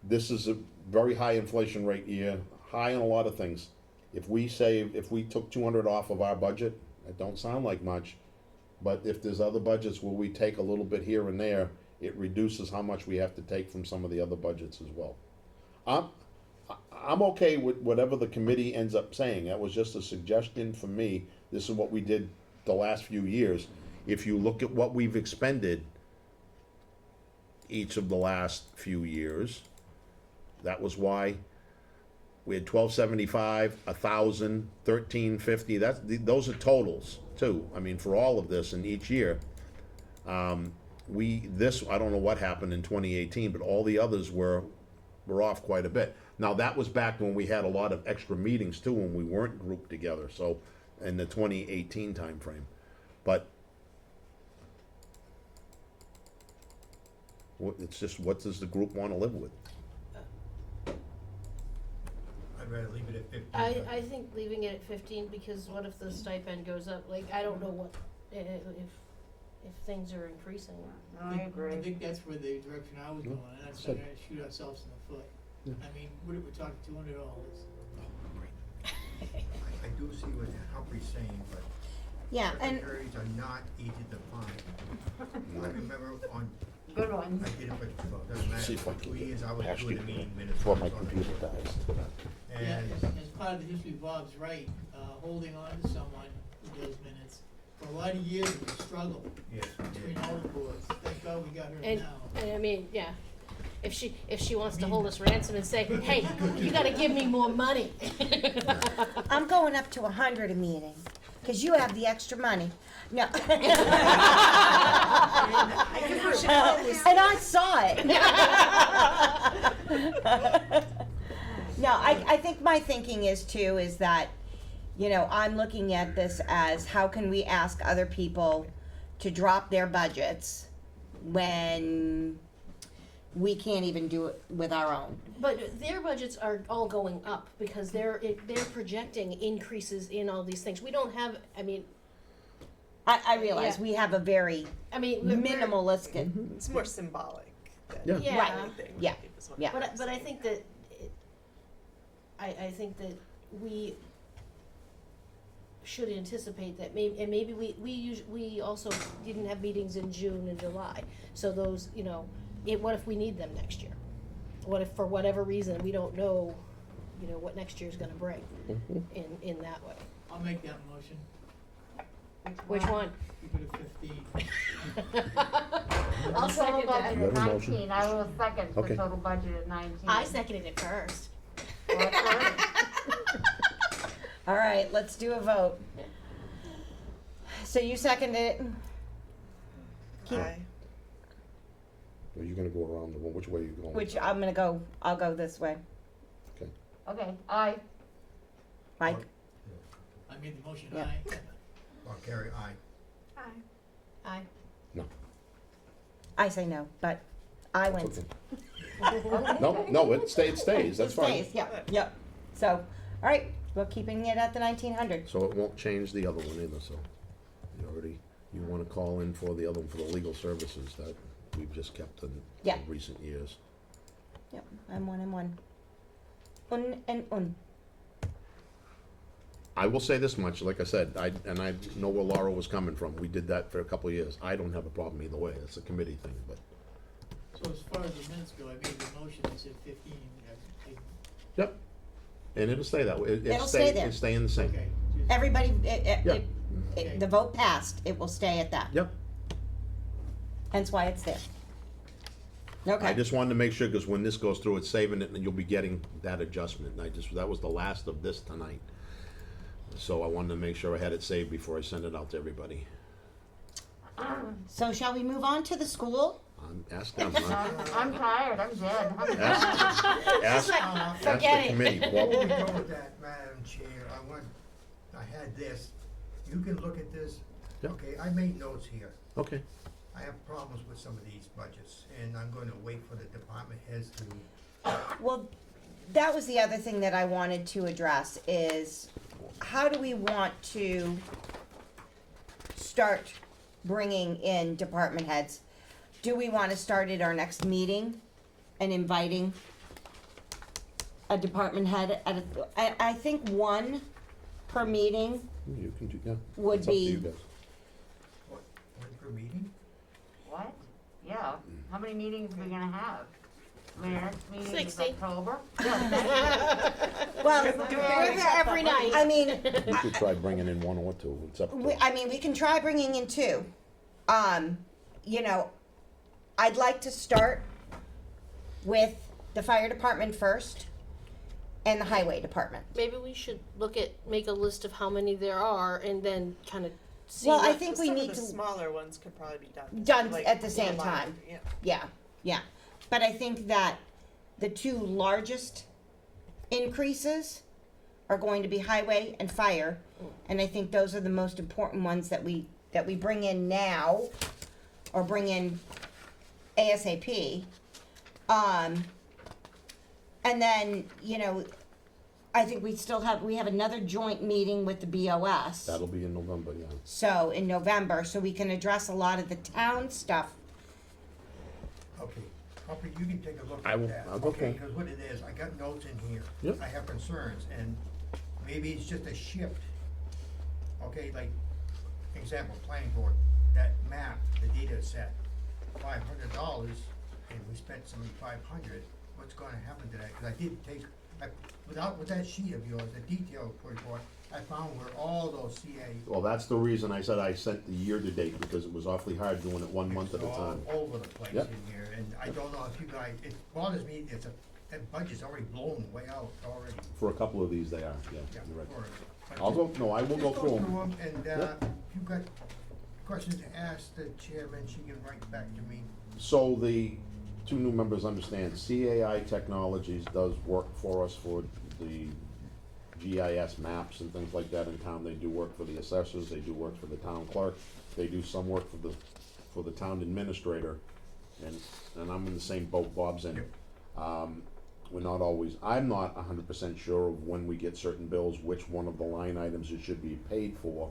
This is a very high inflation rate year, high in a lot of things. If we took 200 off of our budget, it don't sound like much, but if there's other budgets where we take a little bit here and there, it reduces how much we have to take from some of the other budgets as well. I'm okay with whatever the committee ends up saying, that was just a suggestion from me, this is what we did the last few years. If you look at what we've expended each of the last few years, that was why we had 1,275, 1,000, 1,350, those are totals too, I mean, for all of this in each year. I don't know what happened in 2018, but all the others were off quite a bit. Now, that was back when we had a lot of extra meetings too, when we weren't grouped together, so in the 2018 timeframe. But it's just, what does the group wanna live with? I'd rather leave it at 15. I think leaving it at 15, because what if the stipend goes up, like, I don't know what, if things are increasing. I agree. I think that's where the direction I was going, and that's not gonna shoot ourselves in the foot. Yeah. I mean, we're talking $200. I do see what Humphrey's saying, but Yeah, and, secretaries are not easy to find. I remember on, Good one. I did it for, doesn't See if I matter, can 2 get years, I was past doing you the meeting minutes. before my on it. computer dies. Yeah, And, as part of the history, Bob's right, holding on to someone with those minutes. For a lot of years, it was a struggle yes, between all the boards. Thank God we got her And, now. and I mean, yeah, if she wants to hold us ransom and say, hey, you gotta give me more money. I'm going up to 100 a meeting, cause you have the extra money. No. And I saw it. No, I think my thinking is too, is that, you know, I'm looking at this as how can we ask other people to drop their budgets when we can't even do it with our own. But their budgets are all going up because they're projecting increases in all these things. We don't have, I mean, I realize Yeah. we have a very we're- minimalistic, It's more symbolic than Yeah. Yeah. Right. anything. Yeah. is what Yeah. I'm But I saying. think that I think that we should anticipate that maybe we also didn't have meetings in June and July. So those, you know, what if we need them next year? What if for whatever reason we don't know, you know, what next year's gonna bring in that way? I'll make that motion. Which one? Keep it at 15. I'll The total second that. budget You at have a motion? 19, I will second the Okay. total budget at 19. I seconded it first. Well, that's right. all right, let's do a vote. So you seconded it, Keep- Aye. Are you gonna go around the, which way are you going? which I'll go this way. Okay, aye. Mike? I made the motion, Yeah. aye. or carry aye. Aye. Aye. I say no, but I win. It's okay. No, it stays, that's It fine. stays, yep. So, all right, we're keeping it at the 1900. So it won't change the other one either, so you wanna call in for the other one, for the legal services that we've just kept in Yeah. recent years. Yep, I'm 1 and 1. Un and un. I will say this much, like I said, I know where Laura was coming from, we did that for a couple of years, I don't have a problem either way, it's a committee thing, but, So as far as the minutes go, I made the motion, I said 15. yep. And it'll stay that way, It'll stay there. It's staying the same. Okay. just- Everybody, Yeah. the vote passed, it will stay at that. Yep, Hence why it's there. I Okay, just wanted to make sure, cause when this goes through, it's saving it, and you'll be getting that adjustment, and that was the last of this tonight. So I wanted to make sure I had it saved before I send it out to everybody. so shall we move on to the school? Ask them, I'm tired, I'm dead. ask the Forget it. committee, Before we Well, go with that, Madam Chair, I had this, you can look at this. Yeah. Okay, I made notes here. okay, I have problems with some of these budgets, and I'm gonna wait for the department heads to, Well, that was the other thing that I wanted to address is how do we want to start bringing in department heads? Do we want to start at our next meeting and inviting a department head at I think one per meeting you can do, yeah. would It's up to you be, guys. what, one per meeting? What? Yeah, how many meetings are we gonna have? I mean, our next meeting is 60. October. well, We're here every night. I mean, We could try bringing in one or two, it's up to. we can try bringing in 2. You know, I'd like to start with the fire department first and the highway department. Maybe we should make a list of how many there are and then kind of see. Well, I what- think we Some need of the to smaller ones could probably be done. Done like, at the same combined, time. Yeah. Yeah. But I think that the 2 largest increases are going to be highway and fire, and I think those are the most important ones that we bring in now, or bring in ASAP. And then, you know, I think we have another joint meeting with the BOS. That'll be in November, yeah. So, in November, so we can address a lot of the town stuff. Okay, Harper, you can take a look I at will- that. okay. Because what it is, I got notes in here. Yep. I have concerns, and maybe it's just a shift. Okay, like, example, planning board, that map, the data set, $500, and we spent $7,500. What's gonna happen to that? Cause I did take, with that sheet of yours, the detailed report, I found where all those CA. Well, that's the reason I said I sent the year-to-date, because it was awfully hard doing it one month at a It's time. all over the place Yep. in here, and I don't know if you guys, it bothers me, that budget's already blown way out already. For a couple of these, they are, yeah, Yeah, you're right. but I'll go, no, I will go just through them. and, Yep. if you've got questions to ask the chairman, she can write back to me. So the two new members understand, CAI Technologies does work for us for the GIS maps and things like that in town. They do work for the assessors, they do work for the town clerk, they do some work for the town administrator, and I'm in the same boat Bob's in. We're not always, I'm not 100% sure of when we get certain bills, which one of the line items it should be paid for.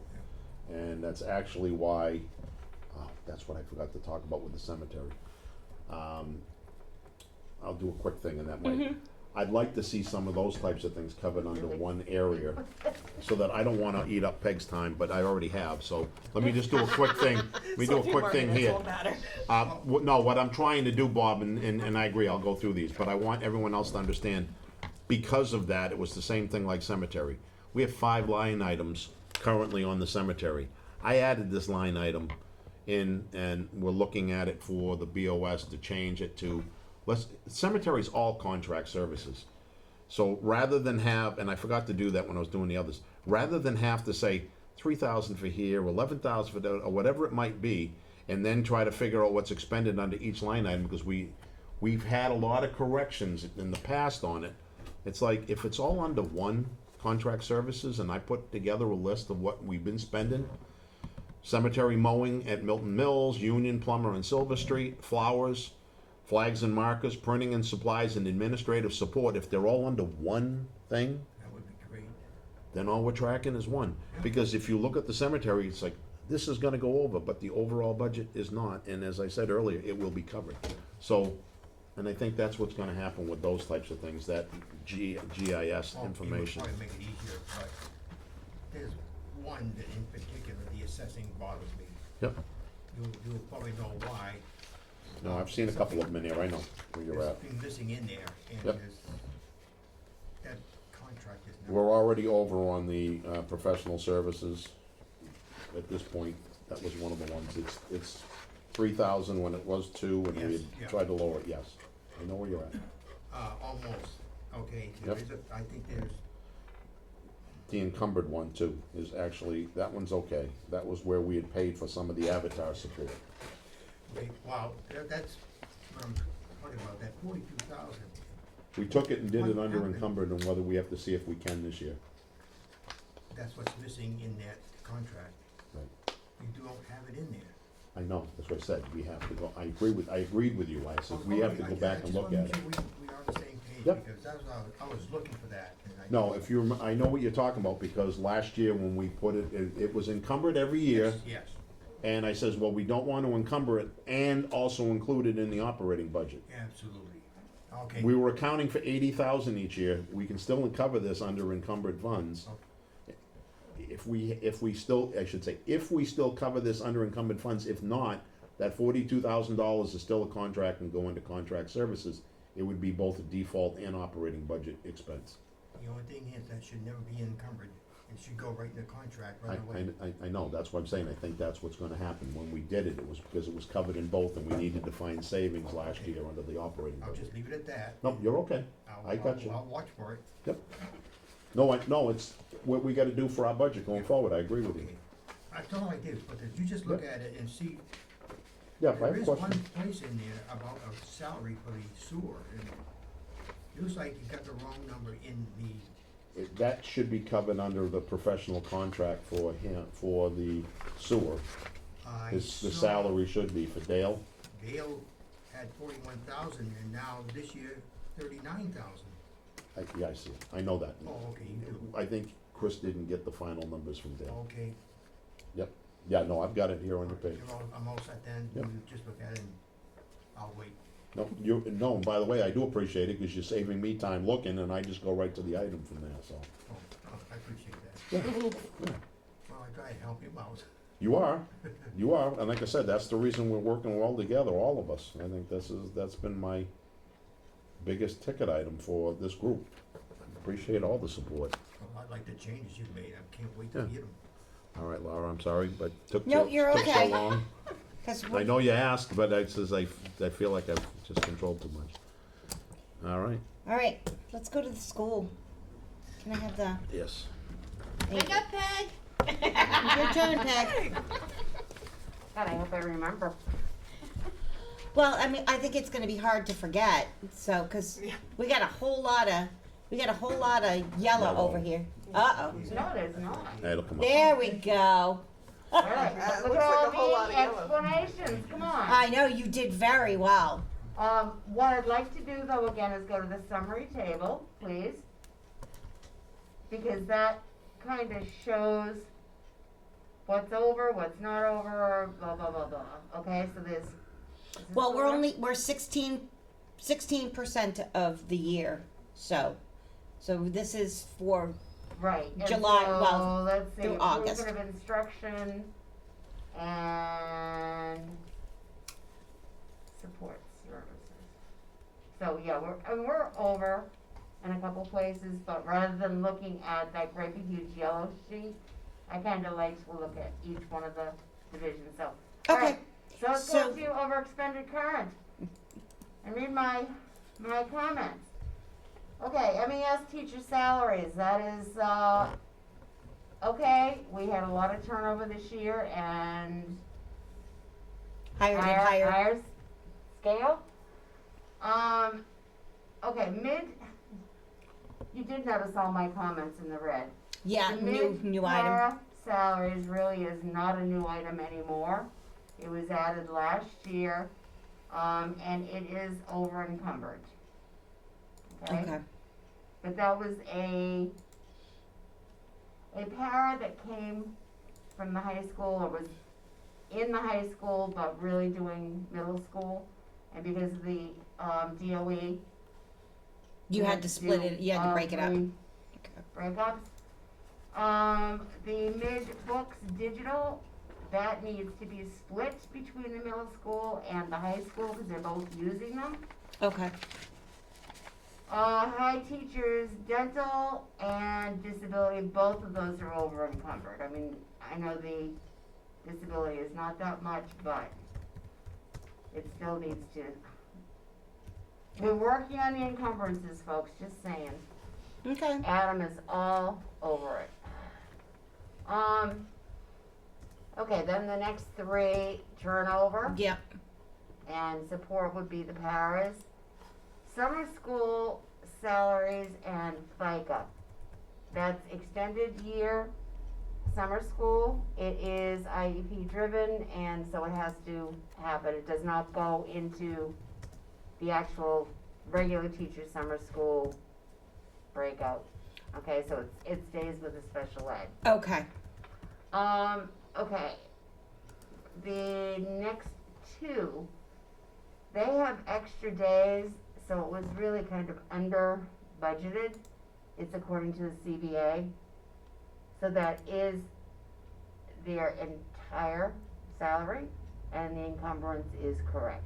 And that's actually why, that's what I forgot to talk about with the cemetery. I'll do a quick thing in that way. I'd like to see some of those types of things covered under one area, so that I don't wanna eat up Peg's time, but I already have, so let me just do a quick thing, let me do a quick thing here. No, what I'm trying to do, Bob, and I agree, I'll go through these, but I want everyone else to understand, because of that, it was the same thing like cemetery. We have 5 line items currently on the cemetery. I added this line item in, and we're looking at it for the BOS to change it to, cemetery's all contract services. So rather than have, and I forgot to do that when I was doing the others, rather than have to say 3,000 for here, 11,000 for that, or whatever it might be, and then try to figure out what's expended under each line item, because we've had a lot of corrections in the past on it. It's like, if it's all under one contract services, and I put together a list of what we've been spending, cemetery mowing at Milton Mills, Union, Plummer, and Silver Street, flowers, flags and markers, printing and supplies, and administrative support, if they're all under one thing, That would be great. then all we're tracking is one. Because if you look at the cemetery, it's like, this is gonna go over, but the overall budget is not, and as I said earlier, it will be covered. So, and I think that's what's gonna happen with those types of things, that GIS Well, it would information. probably make it easier, but there's one that in particular, the assessing bothers me. Yep, You'll probably know why. no, I've seen a couple of them in here, I know where you're There's at. something missing in there, and Yep. that contract is not. We're already over on the, professional services at this point. That was one of the ones, it's 3,000 when it was 2, and we Yes, yeah. had tried to lower it, yes. I know where you're at. Almost, okay, there Yep. is I think there's, The encumbered one too is actually, that one's okay. That was where we had paid for some of the Avatar support. okay, wow, that's what I'm talking about, that 42,000. We took it and did it What under happened? encumbered, and whether we have to see if we can this year. That's what's missing in that contract. Right. You don't have it in there. I know, that's what I said, we have to go, I agreed with you, I said, we have to go back and look at it. I just wanna make sure we are on the same page, Yep. because that's what I was looking for that. and I No, didn't- if you, I know what you're talking about, because last year when we put it, it was encumbered every year. Yes, yes, And I says, well, we don't want to encumber it and also include it in the operating budget. absolutely. Okay. We were accounting for 80,000 each year, we can still cover this under encumbered funds. If we still, I should say, if we still cover this under encumbered funds, if not, that $42,000 is still a contract and go into contract services. It would be both a default and operating budget expense. The only thing is that should never be encumbered. It should go right in the contract right away. I know, that's what I'm saying, I think that's what's gonna happen. When we did it, it was because it was covered in both, and we needed to find savings last year under the operating I'll budget. just leave it at that. No, you're okay. I'll- I got you. I'll watch for it. Yep. No, it's what we gotta do for our budget going forward, I agree with you. Okay. That's all I did, but if you just look at it and see, Yeah, if I there have is one questions. place in there about a salary for the sewer, and it looks like you got the wrong number in the that should be covered under the professional contract for him, for the sewer. The saw salary should be for Dale. Dale had 41,000 and now this year 39,000. Yeah, I see, I know that. Oh, okay, you do. I think Chris didn't get the final numbers from Dale. Okay. Yep, yeah, no, I've got it here on the page. I'm all set then. Yep. You just look at it and I'll wait. No, by the way, I do appreciate it, cause you're saving me time looking, and I just go right to the item from there, so. Oh, I appreciate that. Yeah, Well, I try to help him out. you are, and like I said, that's the reason we're working well together, all of us. I think that's been my biggest ticket item for this group. Appreciate all the support. Well, I like the changes you've made. I can't wait to Yeah. get them. All right, Laura, I'm sorry, but took No, so you're okay. long. 'Cause I know you asked, but I says I feel like I've just controlled too much. All right, all right, let's go to the school. Can I have the, yes. thank Wake up, Peg! you. Your turn, Peg. God, I hope I remember. Well, I mean, I think it's gonna be hard to forget, so, cause we got a whole lot of yellow Yellow. over here. Uh-oh. No, there's not. It'll come up. There we go. Alright, It look looks at all like a whole lot the of yellow. explanations, come on. I know, you did very well. What I'd like to do though, again, is go to the summary table, please. Because that kinda shows what's over, what's not over, blah, blah, blah, blah. Okay, so this is Well, correct? we're 16% of the year, so this is for, Right. and July- so, well, let's see, through August. improvement of instruction and support services. So, yeah, we're over in a couple places, but rather than looking at that great big huge yellow sheet, I kinda like to look at each one of the divisions, so. okay, Alright, so let's so- go to over expended current. And read my comments. Okay, MES teacher salaries, that is, okay, we had a lot of turnover this year and higher scale. Okay, you did notice all my comments in the red. yeah, The new item. mid-para salaries really is not a new item anymore. It was added last year, and it is over encumbered. Okay, But that was a para that came from the high school, or was in the high school, but really doing middle school. And because of the, DOE. you had to split it, you had to break it up. three breakups. The mid-books digital, that needs to be split between the middle school and the high school, because they're both using them. Okay, High teachers, dental and disability, both of those are over encumbered. I mean, I know the disability is not that much, but it still needs to. We're working on the encumbrances, folks, just saying. okay, Adam is all over it. Okay, then the next three, turnover yep, and support would be the paras. Summer school salaries and FICA. That's extended year summer school. It is IEP driven, and so it has to happen. It does not go into the actual regular teacher summer school breakout. Okay, so it stays with the special ed. okay, Okay. The next two, they have extra days, so it was really kind of under budgeted. It's according to the CBA. So that is their entire salary, and the encumbrance is correct.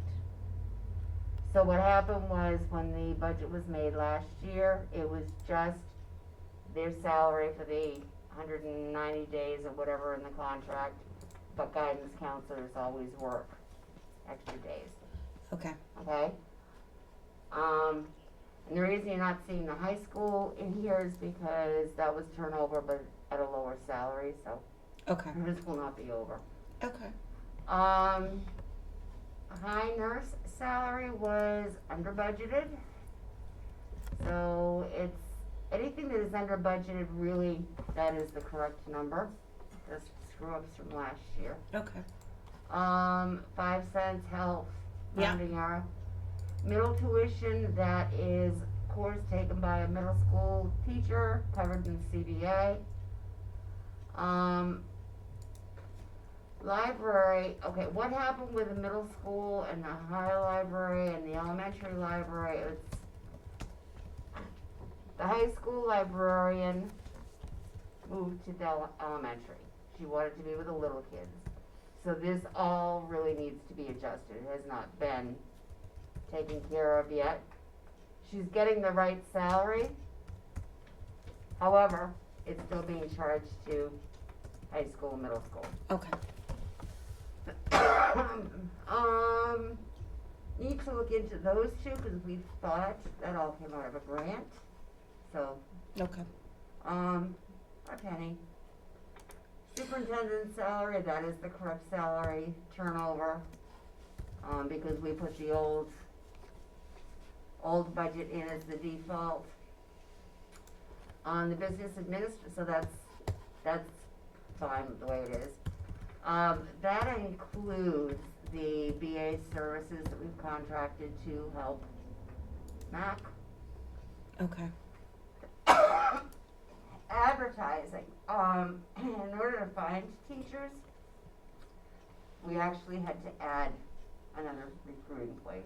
So what happened was, when the budget was made last year, it was just their salary for the 190 days or whatever in the contract, but guidance counselors always work extra days, okay, okay? And the reason you're not seeing the high school in here is because that was turnover, but at a lower salary, so okay, this will not be over. okay, High nurse salary was under budgeted, so it's anything that is under budgeted, really, that is the correct number. Just screw ups from last year. Okay. 5 cents health, Yeah. rounding error. Middle tuition, that is course taken by a middle school teacher, covered in CBA. Library, okay, what happened with the middle school and the high library and the elementary library? It's the high school librarian moved to elementary. She wanted to be with the little kids. So this all really needs to be adjusted. It has not been taken care of yet. She's getting the right salary. However, it's still being charged to high school and middle school. Okay. Need to look into those two because we thought that all came out of a grant. So, Okay. a penny. Superintendent's salary, that is the correct salary turnover, because we put the old budget in as the default. On the business administrator, so that's fine the way it is. That includes the BA services that we've contracted to help Mac. Okay. Advertising, in order to find teachers, we actually had to add another recruiting place.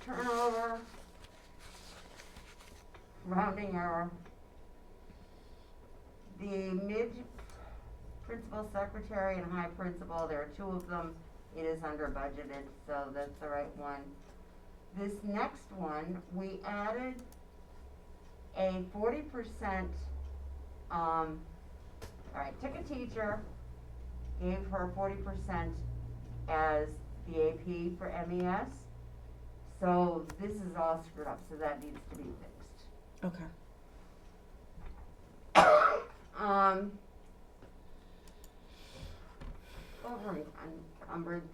Turnover, rounding error. The mid-principal secretary and high principal, there are two of them, it is under budgeted, so that's the right one. This next one, we added a 40%, alright, took a teacher, gave her 40% as the AP for MES. So this is all screwed up, so that needs to be fixed. Okay. Over encumbered,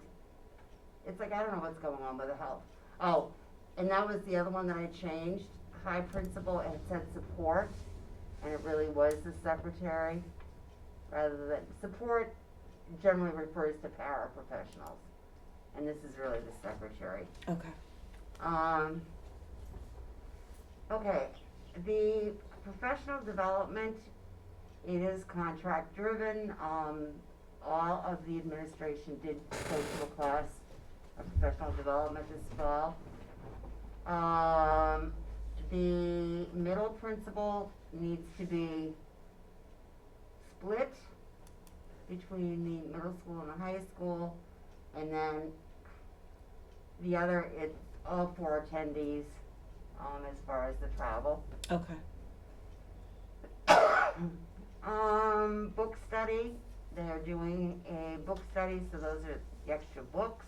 it's like, I don't know what's going on with the health. Oh, and that was the other one that I changed, high principal, and it said support, and it really was the secretary, rather than, support generally refers to paraprofessionals, and this is really the secretary. Okay. Okay, the professional development, it is contract driven, all of the administration did go to a class of professional development this fall. The middle principal needs to be split between the middle school and the high school, and then the other, it's all 4 attendees, as far as the travel. Okay. Book study, they're doing a book study, so those are the extra books.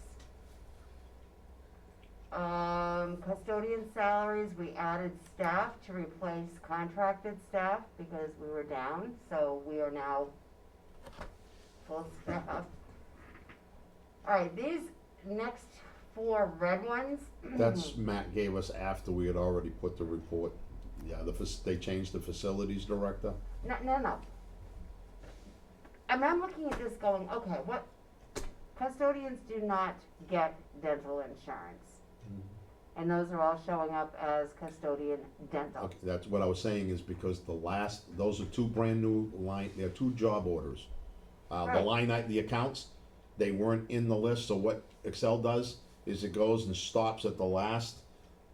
Custodian salaries, we added staff to replace contracted staff because we were down, so we are now full staff. Alright, these next 4 red ones. That's Matt gave us after we had already put the report. Yeah, they changed the facilities director. No. I'm looking at this going, okay, what, custodians do not get dental insurance. And those are all showing up as custodian dental. Okay, that's what I was saying is because those are 2 brand new they're 2 job orders. Right. The accounts, they weren't in the list, so what Excel does is it goes and stops at the last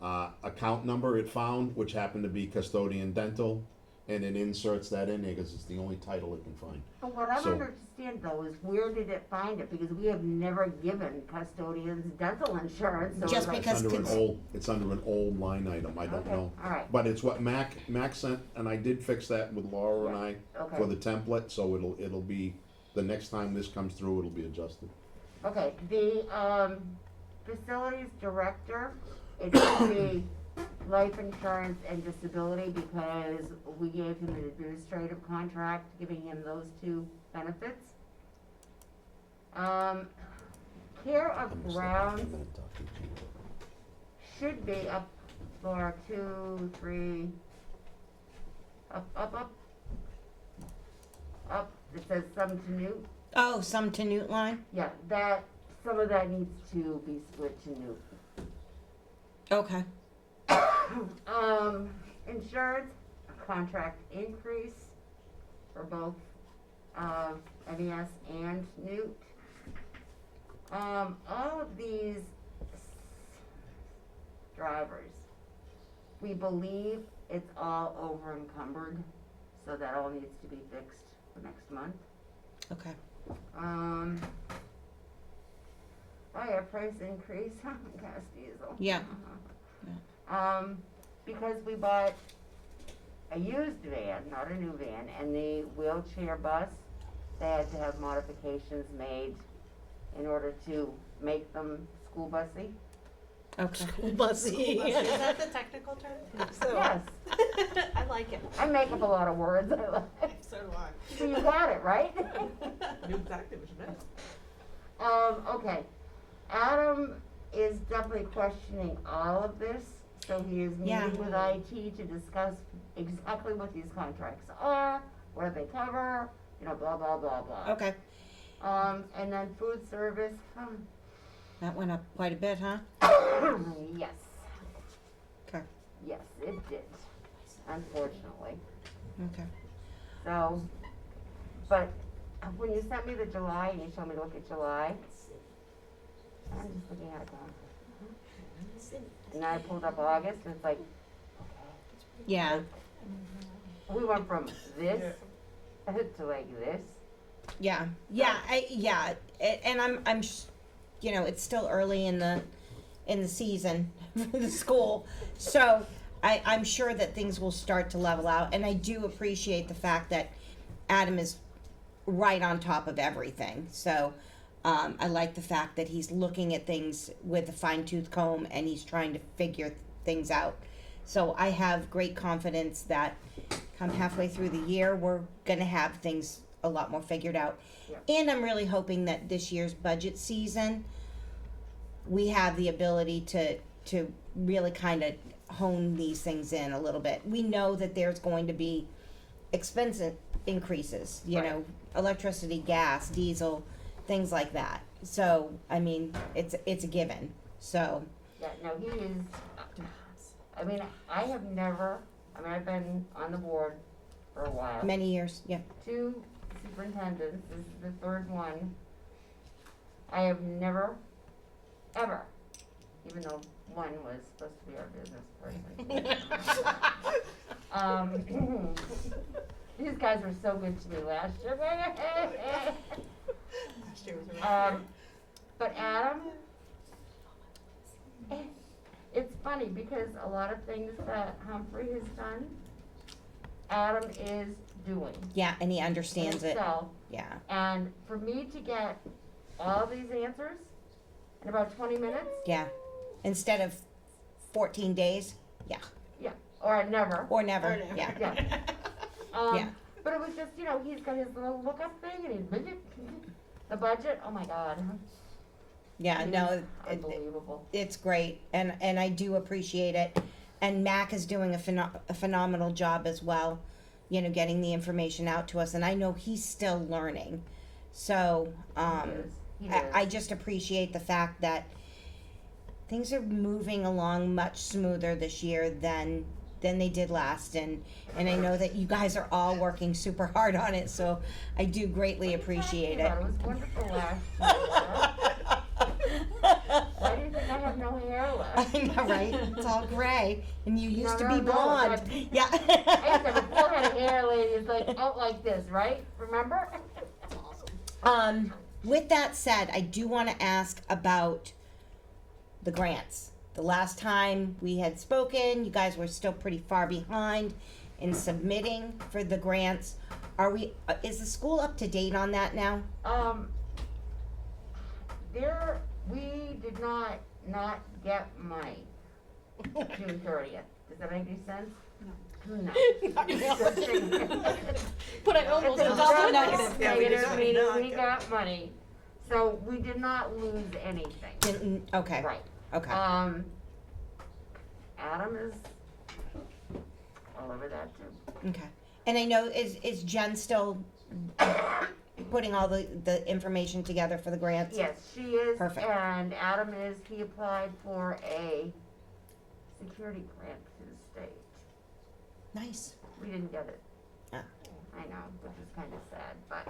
account number it found, which happened to be custodian dental, and it inserts that in there because it's the only title it can find. But what I don't So- understand though is where did it find it? Because we have never given custodians dental insurance, so it's Just like- because- It's under an old line item, I don't Okay, know. alright. But it's what Mac sent, and I did fix that with Laura and I Okay. for the template, so it'll be, the next time this comes through, it'll be adjusted. Okay, the, facilities director, it should be life insurance and disability because we gave him an administrative contract, giving him those 2 benefits. Care of grounds should be up go our 2, 3, up. It says some to new. Oh, some to Newt line? Yeah, some of that needs to be split to new. Okay. Insurance, contract increase for both, MES and Newt. All of these drivers, we believe it's all over encumbered, so that all needs to be fixed for next month. Okay. Fire price increase, gas diesel. Yeah. Because we bought a used van, not a new van, and the wheelchair bus, they had to have modifications made in order to make them school bussy. Okay. Bussy. Is that the technical term? So, Yes, I like it. I make up a lot of words, I like. So do I. So you got it, right? Knew exactly what you meant. Okay. Adam is definitely questioning all of this, so he is Yeah. meeting with IT to discuss exactly what these contracts are, what do they cover, blah, blah, blah, blah. Okay. And then food service, That went up quite a bit, huh? yes. Okay. Yes, it did, unfortunately. Okay. So, but when you sent me the July and you told me to look at July, I'm just looking at it going, and then I pulled up August and it's like, Yeah. we went from this to like this. Yeah. And I'm it's still early in the season for the school. So I'm sure that things will start to level out, and I do appreciate the fact that Adam is right on top of everything. So I like the fact that he's looking at things with a fine-tooth comb and he's trying to figure things out. So I have great confidence that come halfway through the year, we're gonna have things a lot more figured out. Yeah. And I'm really hoping that this year's budget season, we have the ability to really kind of hone these things in a little bit. We know that there's going to be expense increases, Right. Electricity, gas, diesel, things like that. So, I mean, it's a given. So, Yeah, no, he is, I've been on the board for a while. many years, yeah. 2 superintendents, this is the 3rd one. I have never, ever, even though one was supposed to be our business person. These guys were so good to me last year. Last year was a But Adam, it's funny because a lot of things that Humphrey has done, Adam is doing Yeah, and he understands it. himself. Yeah. And for me to get all these answers in about 20 minutes, Yeah. Instead of 14 days, yeah, or never. or never. Or never. Yeah. Yeah. Yeah. But it was just, he's got his little lookup thing and he's the budget, oh my God. Yeah, It no, is unbelievable. it's great, and I do appreciate it. And Mac is doing a phenomenal job as well, getting the information out to us. And I know he's still learning, so He I is. just appreciate the fact that things are moving along much smoother this year than they did last. And I know that you guys are all working super hard on it, so I do greatly appreciate it. It was wonderful last year. Why do you think I have no hair left? I know, right? It's all gray, and you used to be No, blonde. that's- Yeah. I used to have a full head of hair, ladies, like out like this, right? Remember? With that said, I do want to ask about the grants. The last time we had spoken, you guys were still pretty far behind in submitting for the grants. Is the school up to date on that now? We did not get money June 30th. Does that make any sense? No. But I almost It's a double double negative. Yeah, we did negative, not meaning not we get got money. So we did not lose anything. Okay. Right. Okay. Adam Adam is all over that too. Okay. And I know, is Jen still putting all the information together for the grants? Yes, she is, Perfect. and Adam is, he applied for a security grant to the state. Nice. We didn't get it. Ah. I know, which is kinda sad, but,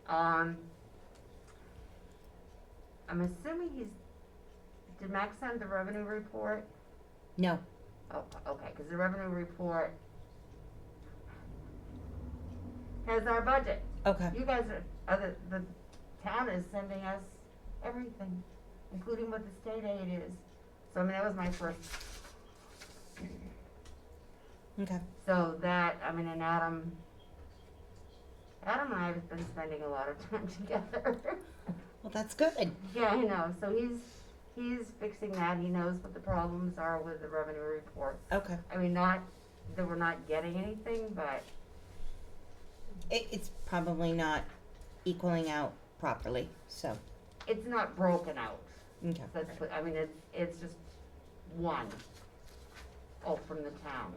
I'm assuming did Max send the revenue report? No. Oh, okay, cause the revenue report has our budget. Okay. You guys the town is sending us everything, including what the state aid is. So I mean, that was my first, Okay. so that, I mean, and Adam and I have been spending a lot of time together. Well, that's good. Yeah, I know, so he's fixing that, he knows what the problems are with the revenue report. Okay. I mean, not that we're not getting anything, but It's probably not equaling out properly, so, it's not broken out. okay. That's what, I mean, it's just one, from the town.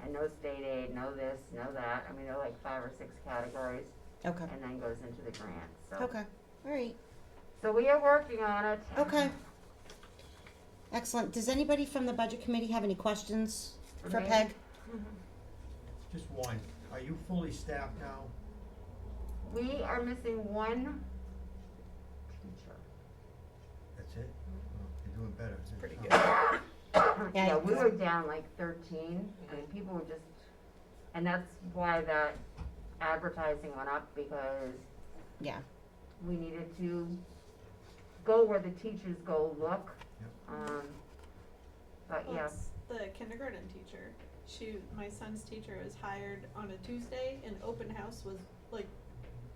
And no state aid, no this, no that, I mean, there are like 5 or 6 categories, Okay. and then goes into the grant, so. Okay. All right. So we are working on it. Okay. Excellent. Does anybody from the budget committee have any questions for me? Peg? Just one, are you fully staffed now? We are missing one teacher. That's it? Oh, you're doing better. Pretty good. Yeah, Yeah, we were down like 13, I mean, people were just, and that's why that advertising went up, because Yeah. we needed to go where the teachers go look. But Well, yeah, it's the kindergarten teacher. My son's teacher was hired on a Tuesday and open house was like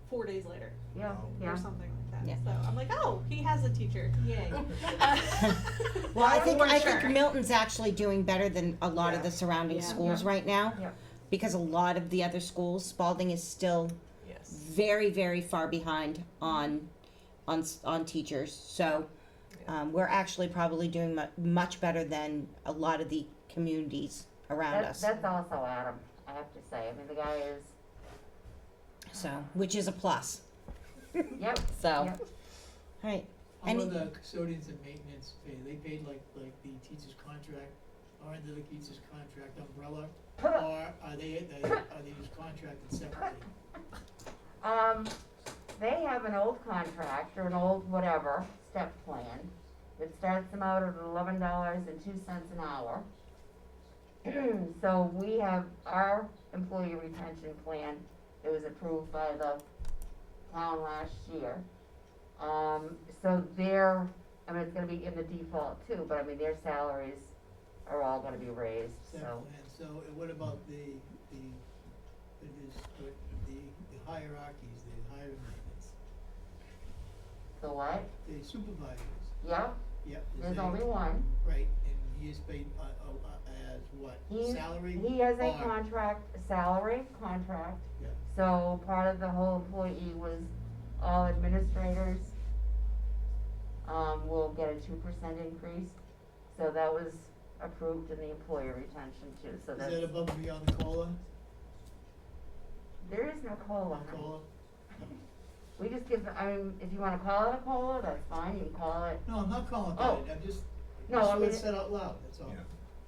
4 days later yeah, Wow. yeah. or something like that. Yeah. So I'm like, oh, he has a teacher. Yay. Well, I think Sure. Milton's actually doing better than a lot of the surrounding Yeah. schools right now. Yeah. Because a lot of the other schools, Spalding is still Yes. very, very far behind on teachers. So we're actually probably doing much better than a lot of the communities around us. That's also Adam, I have to say, I mean, the guy is, So, which is a plus. yep, So, yep. all right. How Any- are the custodians and maintenance paid? They paid like the teacher's contract, or under the teacher's contract umbrella, or are they just contracted separately? They have an old contract, or an old whatever, step plan, that starts them out at $11.02 an hour. So we have our employee retention plan that was approved by the town last year. So their, I mean, it's gonna be in the default too, but I mean, their salaries are all gonna be raised, Step so. plan. So what about the hierarchies, the higher maintenance, The what? the supervisors? Yep, Yep. there's only one. Right, and he is paid as what? Salary? He has a or- contract, a salary contract. Yeah. So part of the whole employee was all administrators, will get a 2% increase. So that was approved in the employee retention too, so Is that's, that above and beyond the COLA? there is no COLA. COLA? We just give, I mean, if you wanna call it a COLA, that's fine, you can call it, No, I'm not calling Oh. that, I'm just, No, just I so mean, it's said out loud, that's all. Yeah.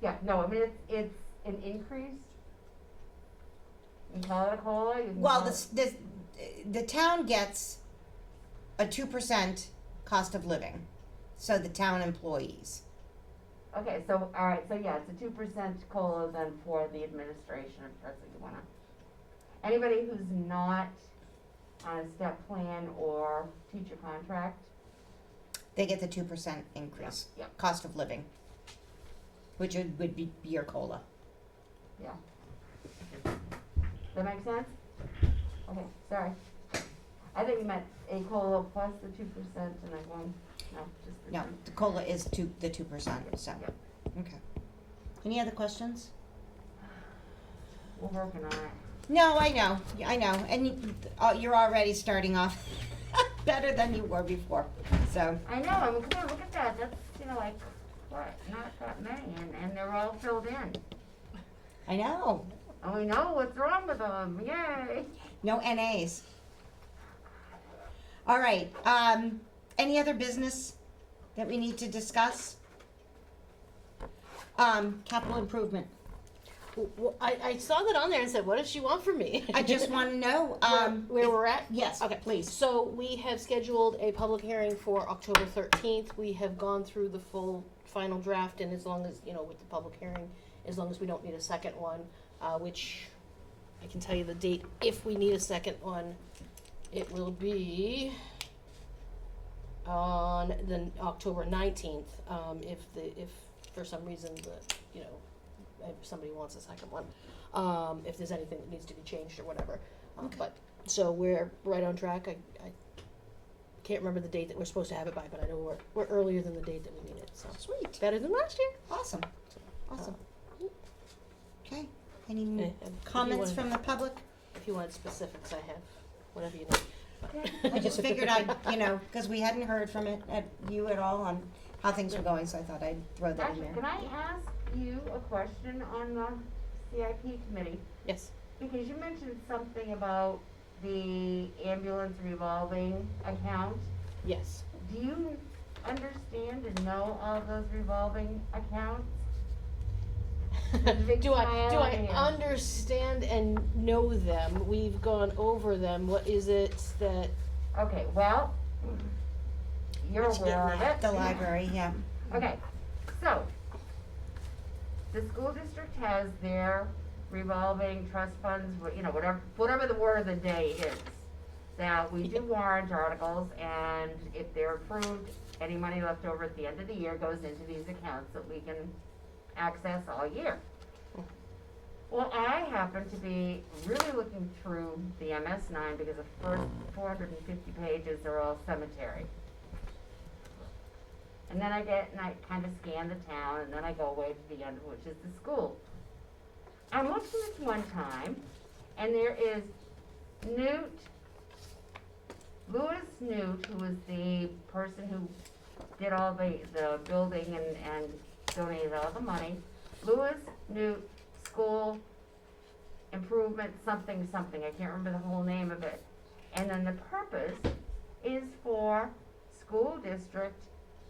yeah, no, I mean, it's an increase. You can call it a COLA, you can Well, call it. the town gets a 2% cost of living. So the town employees. Okay, so, alright, so yeah, it's a 2% COLA then for the administration, if that's what you wanna. Anybody who's not on a step plan or teacher contract, They get the 2% increase. Yeah, yeah. Cost of living. Which would be your COLA. yeah. Does that make sense? Okay, sorry. I think you meant a COLA plus the 2% and then one, no, just the 2%. No, the COLA is the 2%, so, Yep. okay. Any other questions? We're working on it. No, I know, and you're already starting off better than you were before, so, I know, I mean, come on, look at that, that's, like, not that many, and they're all filled in. I know. And we know what's wrong with them, yay! No NAs. All right, any other business that we need to discuss? Capital improvement. Well, I saw that on there and said, what does she want from me? I just want to know, where we're at? yes, Okay, please. So we have scheduled a public hearing for October 13th. We have gone through the full final draft, and as long as, with the public hearing, as long as we don't need a second one, which I can tell you the date, if we need a second one, it will be on the October 19th, if for some reason if somebody wants a second one, if there's anything that needs to be changed or whatever. But, so we're right on track. I can't remember the date that we're supposed to have it by, but I know we're earlier than the date that we need it, so. Sweet. Better than last year. Awesome. Awesome. Okay. Any Eh, and if you comments wanted- from the public? If you want specifics, I have whatever you need. I just figured because we hadn't heard from you at all on how things were going, so I thought I'd throw that in Actually, there. can I ask you a question on the CIP committee? Yes. Because you mentioned something about the ambulance revolving account. Yes. Do you understand and know all those revolving accounts? Big Do I smile here. understand and know them? We've gone over them. What is it that? Okay, well, you're aware of it. The library, yeah. Okay, so, the school district has their revolving trust funds, whatever the word of the day is. That we do warrant articles, and if they're approved, any money left over at the end of the year goes into these accounts that we can access all year. Well, I happen to be really looking through the MS9 because the first 450 pages are all cemetery. And then I kind of scan the town, and then I go away to the end, which is the school. I'm looking this one time, and there is Louis Newt, who was the person who did all the building and donated all the money. Louis Newt School Improvement something, I can't remember the whole name of it. And then the purpose is for school district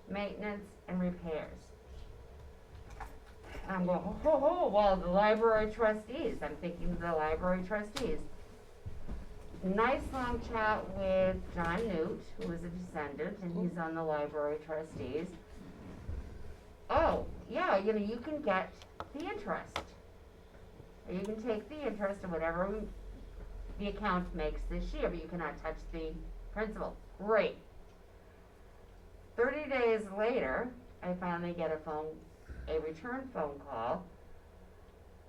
maintenance and repairs. I'm going, well, the library trustees, I'm thinking of the library trustees. Nice long chat with John Newt, who is a descendant, and he's on the library trustees. Oh, yeah, you can get the interest. Or you can take the interest or whatever the account makes this year, but you cannot touch the principal. Great. 30 days later, I finally get a return phone call.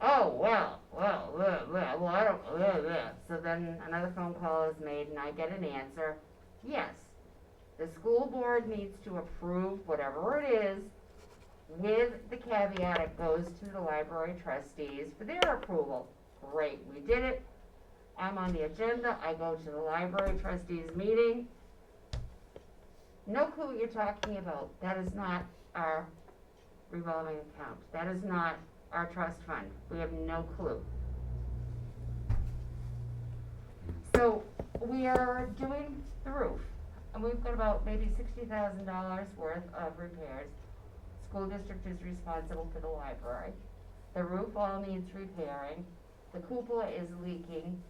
Oh, well, I don't, so then another phone call is made and I get an answer. Yes, the school board needs to approve whatever it is with the caveat it goes to the library trustees for their approval. Great, we did it. I'm on the agenda. I go to the library trustees meeting. No clue what you're talking about. That is not our revolving account. That is not our trust fund. We have no clue. So we are doing the roof, and we've got about maybe $60,000 worth of repairs. School district is responsible for the library. The roof all needs repairing. The cupola is leaking.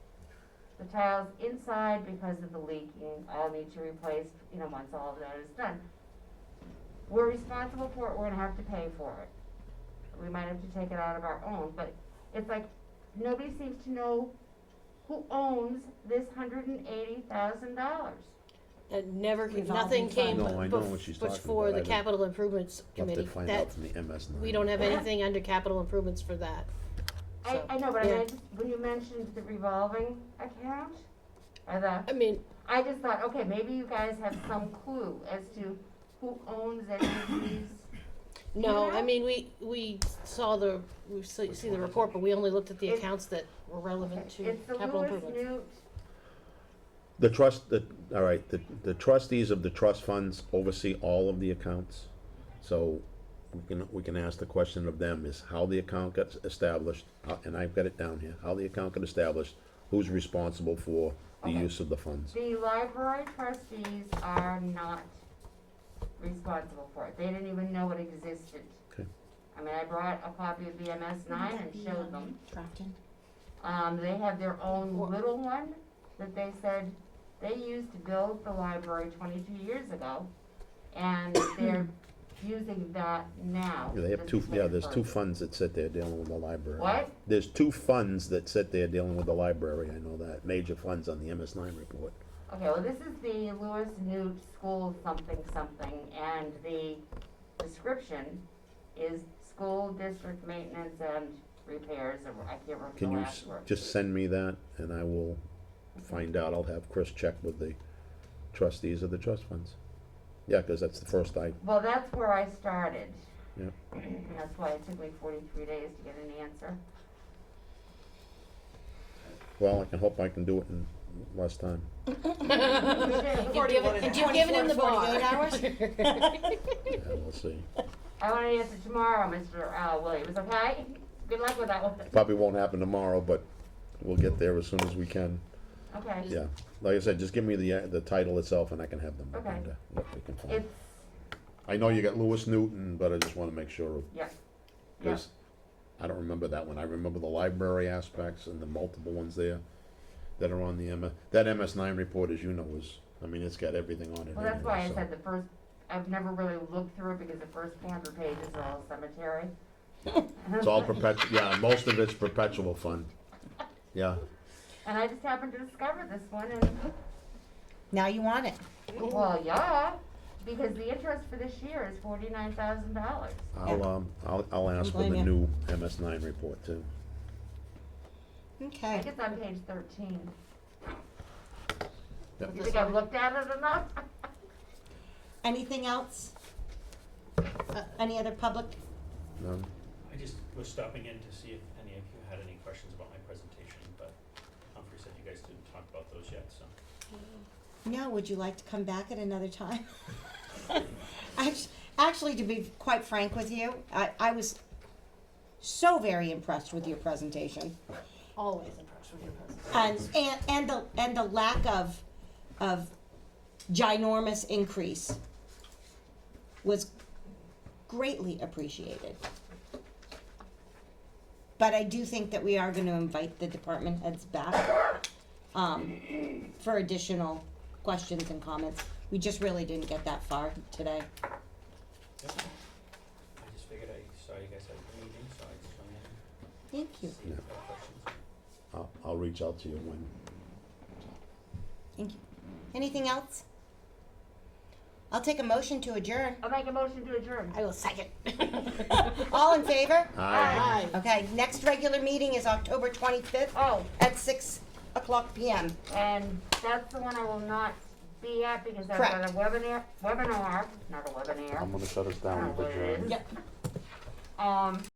The tiles inside, because of the leaking, all need to be replaced, once all of that is done. We're responsible for it, we're gonna have to pay for it. We might have to take it out of our own, but it's like, nobody seems to know who owns this $180,000. Nothing came No, I know what she's talking before about. the I capital improvements Have committee. to find That, out from the MS9. we don't have anything under capital improvements for that. So, I know, but yeah. when you mentioned the revolving account, I mean, I just thought, okay, maybe you guys have some clue as to who owns any of these. no, Yeah. I mean, we see the report, but we only looked at the accounts that were relevant to It's the capital Louis improvements. Newt. The trustees of the trust funds oversee all of the accounts. So we can ask the question of them is how the account got established, and I've got it down here, how the account got established, who's responsible for the Okay. use of the funds. The library trustees are not responsible for it. They didn't even know it existed. Okay. I mean, I brought a copy of the MS9 and showed them. Drafted. They have their own little one that they said they used to build the library 22 years ago, and they're using that now. Yeah, they have This two, is what yeah, it there's two first- funds that sit there dealing with the library. What? There's two funds that sit there dealing with the library, I know that, major funds on the MS9 report. Okay, well, this is the Lewis Newt School something something, and the description is school district maintenance and repairs, or I can't remember the Can you last word. just send me that, and I will find out, I'll have Chris check with the trustees of the trust funds. Yeah, 'cause that's the first Well, that's where I started. Yep. And that's why it took me 43 days to get an answer. well, I can hope I can do it in less time. You've given him the bar. 48 hours? Yeah, we'll see. I want an answer tomorrow, Mr. Williams, okay? Good luck with that one. Probably won't happen tomorrow, but we'll get there as soon as we can. Okay. Yeah, like I said, just give me the title itself and I can have them look Okay. into what we can find. It's, I know you got Lewis Newton, but I just wanna make sure, yeah, because I don't remember that one. I remember the library aspects and the multiple ones there that are on the that MS9 report, as you know, is, I mean, it's got everything on it well, that's why I anyway, so. said the first, I've never really looked through it because the first 400 pages are all cemetery. It's all perpetual, yeah, most of it's perpetual fund. Yeah, And I just happened to discover this one and, Now you want it. well, yeah, because the interest for this year is $49,000. I'll ask for the blame new MS9 report too. I Okay. think it's on page 13. Yep. You think I've looked at it enough? Anything else? Any other public? None? I just was stopping in to see if any of you had any questions about my presentation, but Humphrey said you guys didn't talk about those yet, so. No, would you like to come back at another time? Actually, to be quite frank with you, I was so very impressed with your presentation. Always impressed with your presentation. And the lack of ginormous increase was greatly appreciated. But I do think that we are gonna invite the department heads back, for additional questions and comments. We just really didn't get that far today. Yep. I just figured I saw you guys had a meeting, so I just went in Thank you. and see if you had questions. I'll reach out to you when. Thank you. Anything else? I'll take a motion to adjourn. I'll make a motion to adjourn. I will second. All in favor? Aye. Okay, next regular meeting is October 25th Oh, at 6:00 p.m. and that's the one I will not be at because I've Correct. got a webinar, not a webinar. I'm gonna shut us I don't down know with what it adjourn. is. Yep.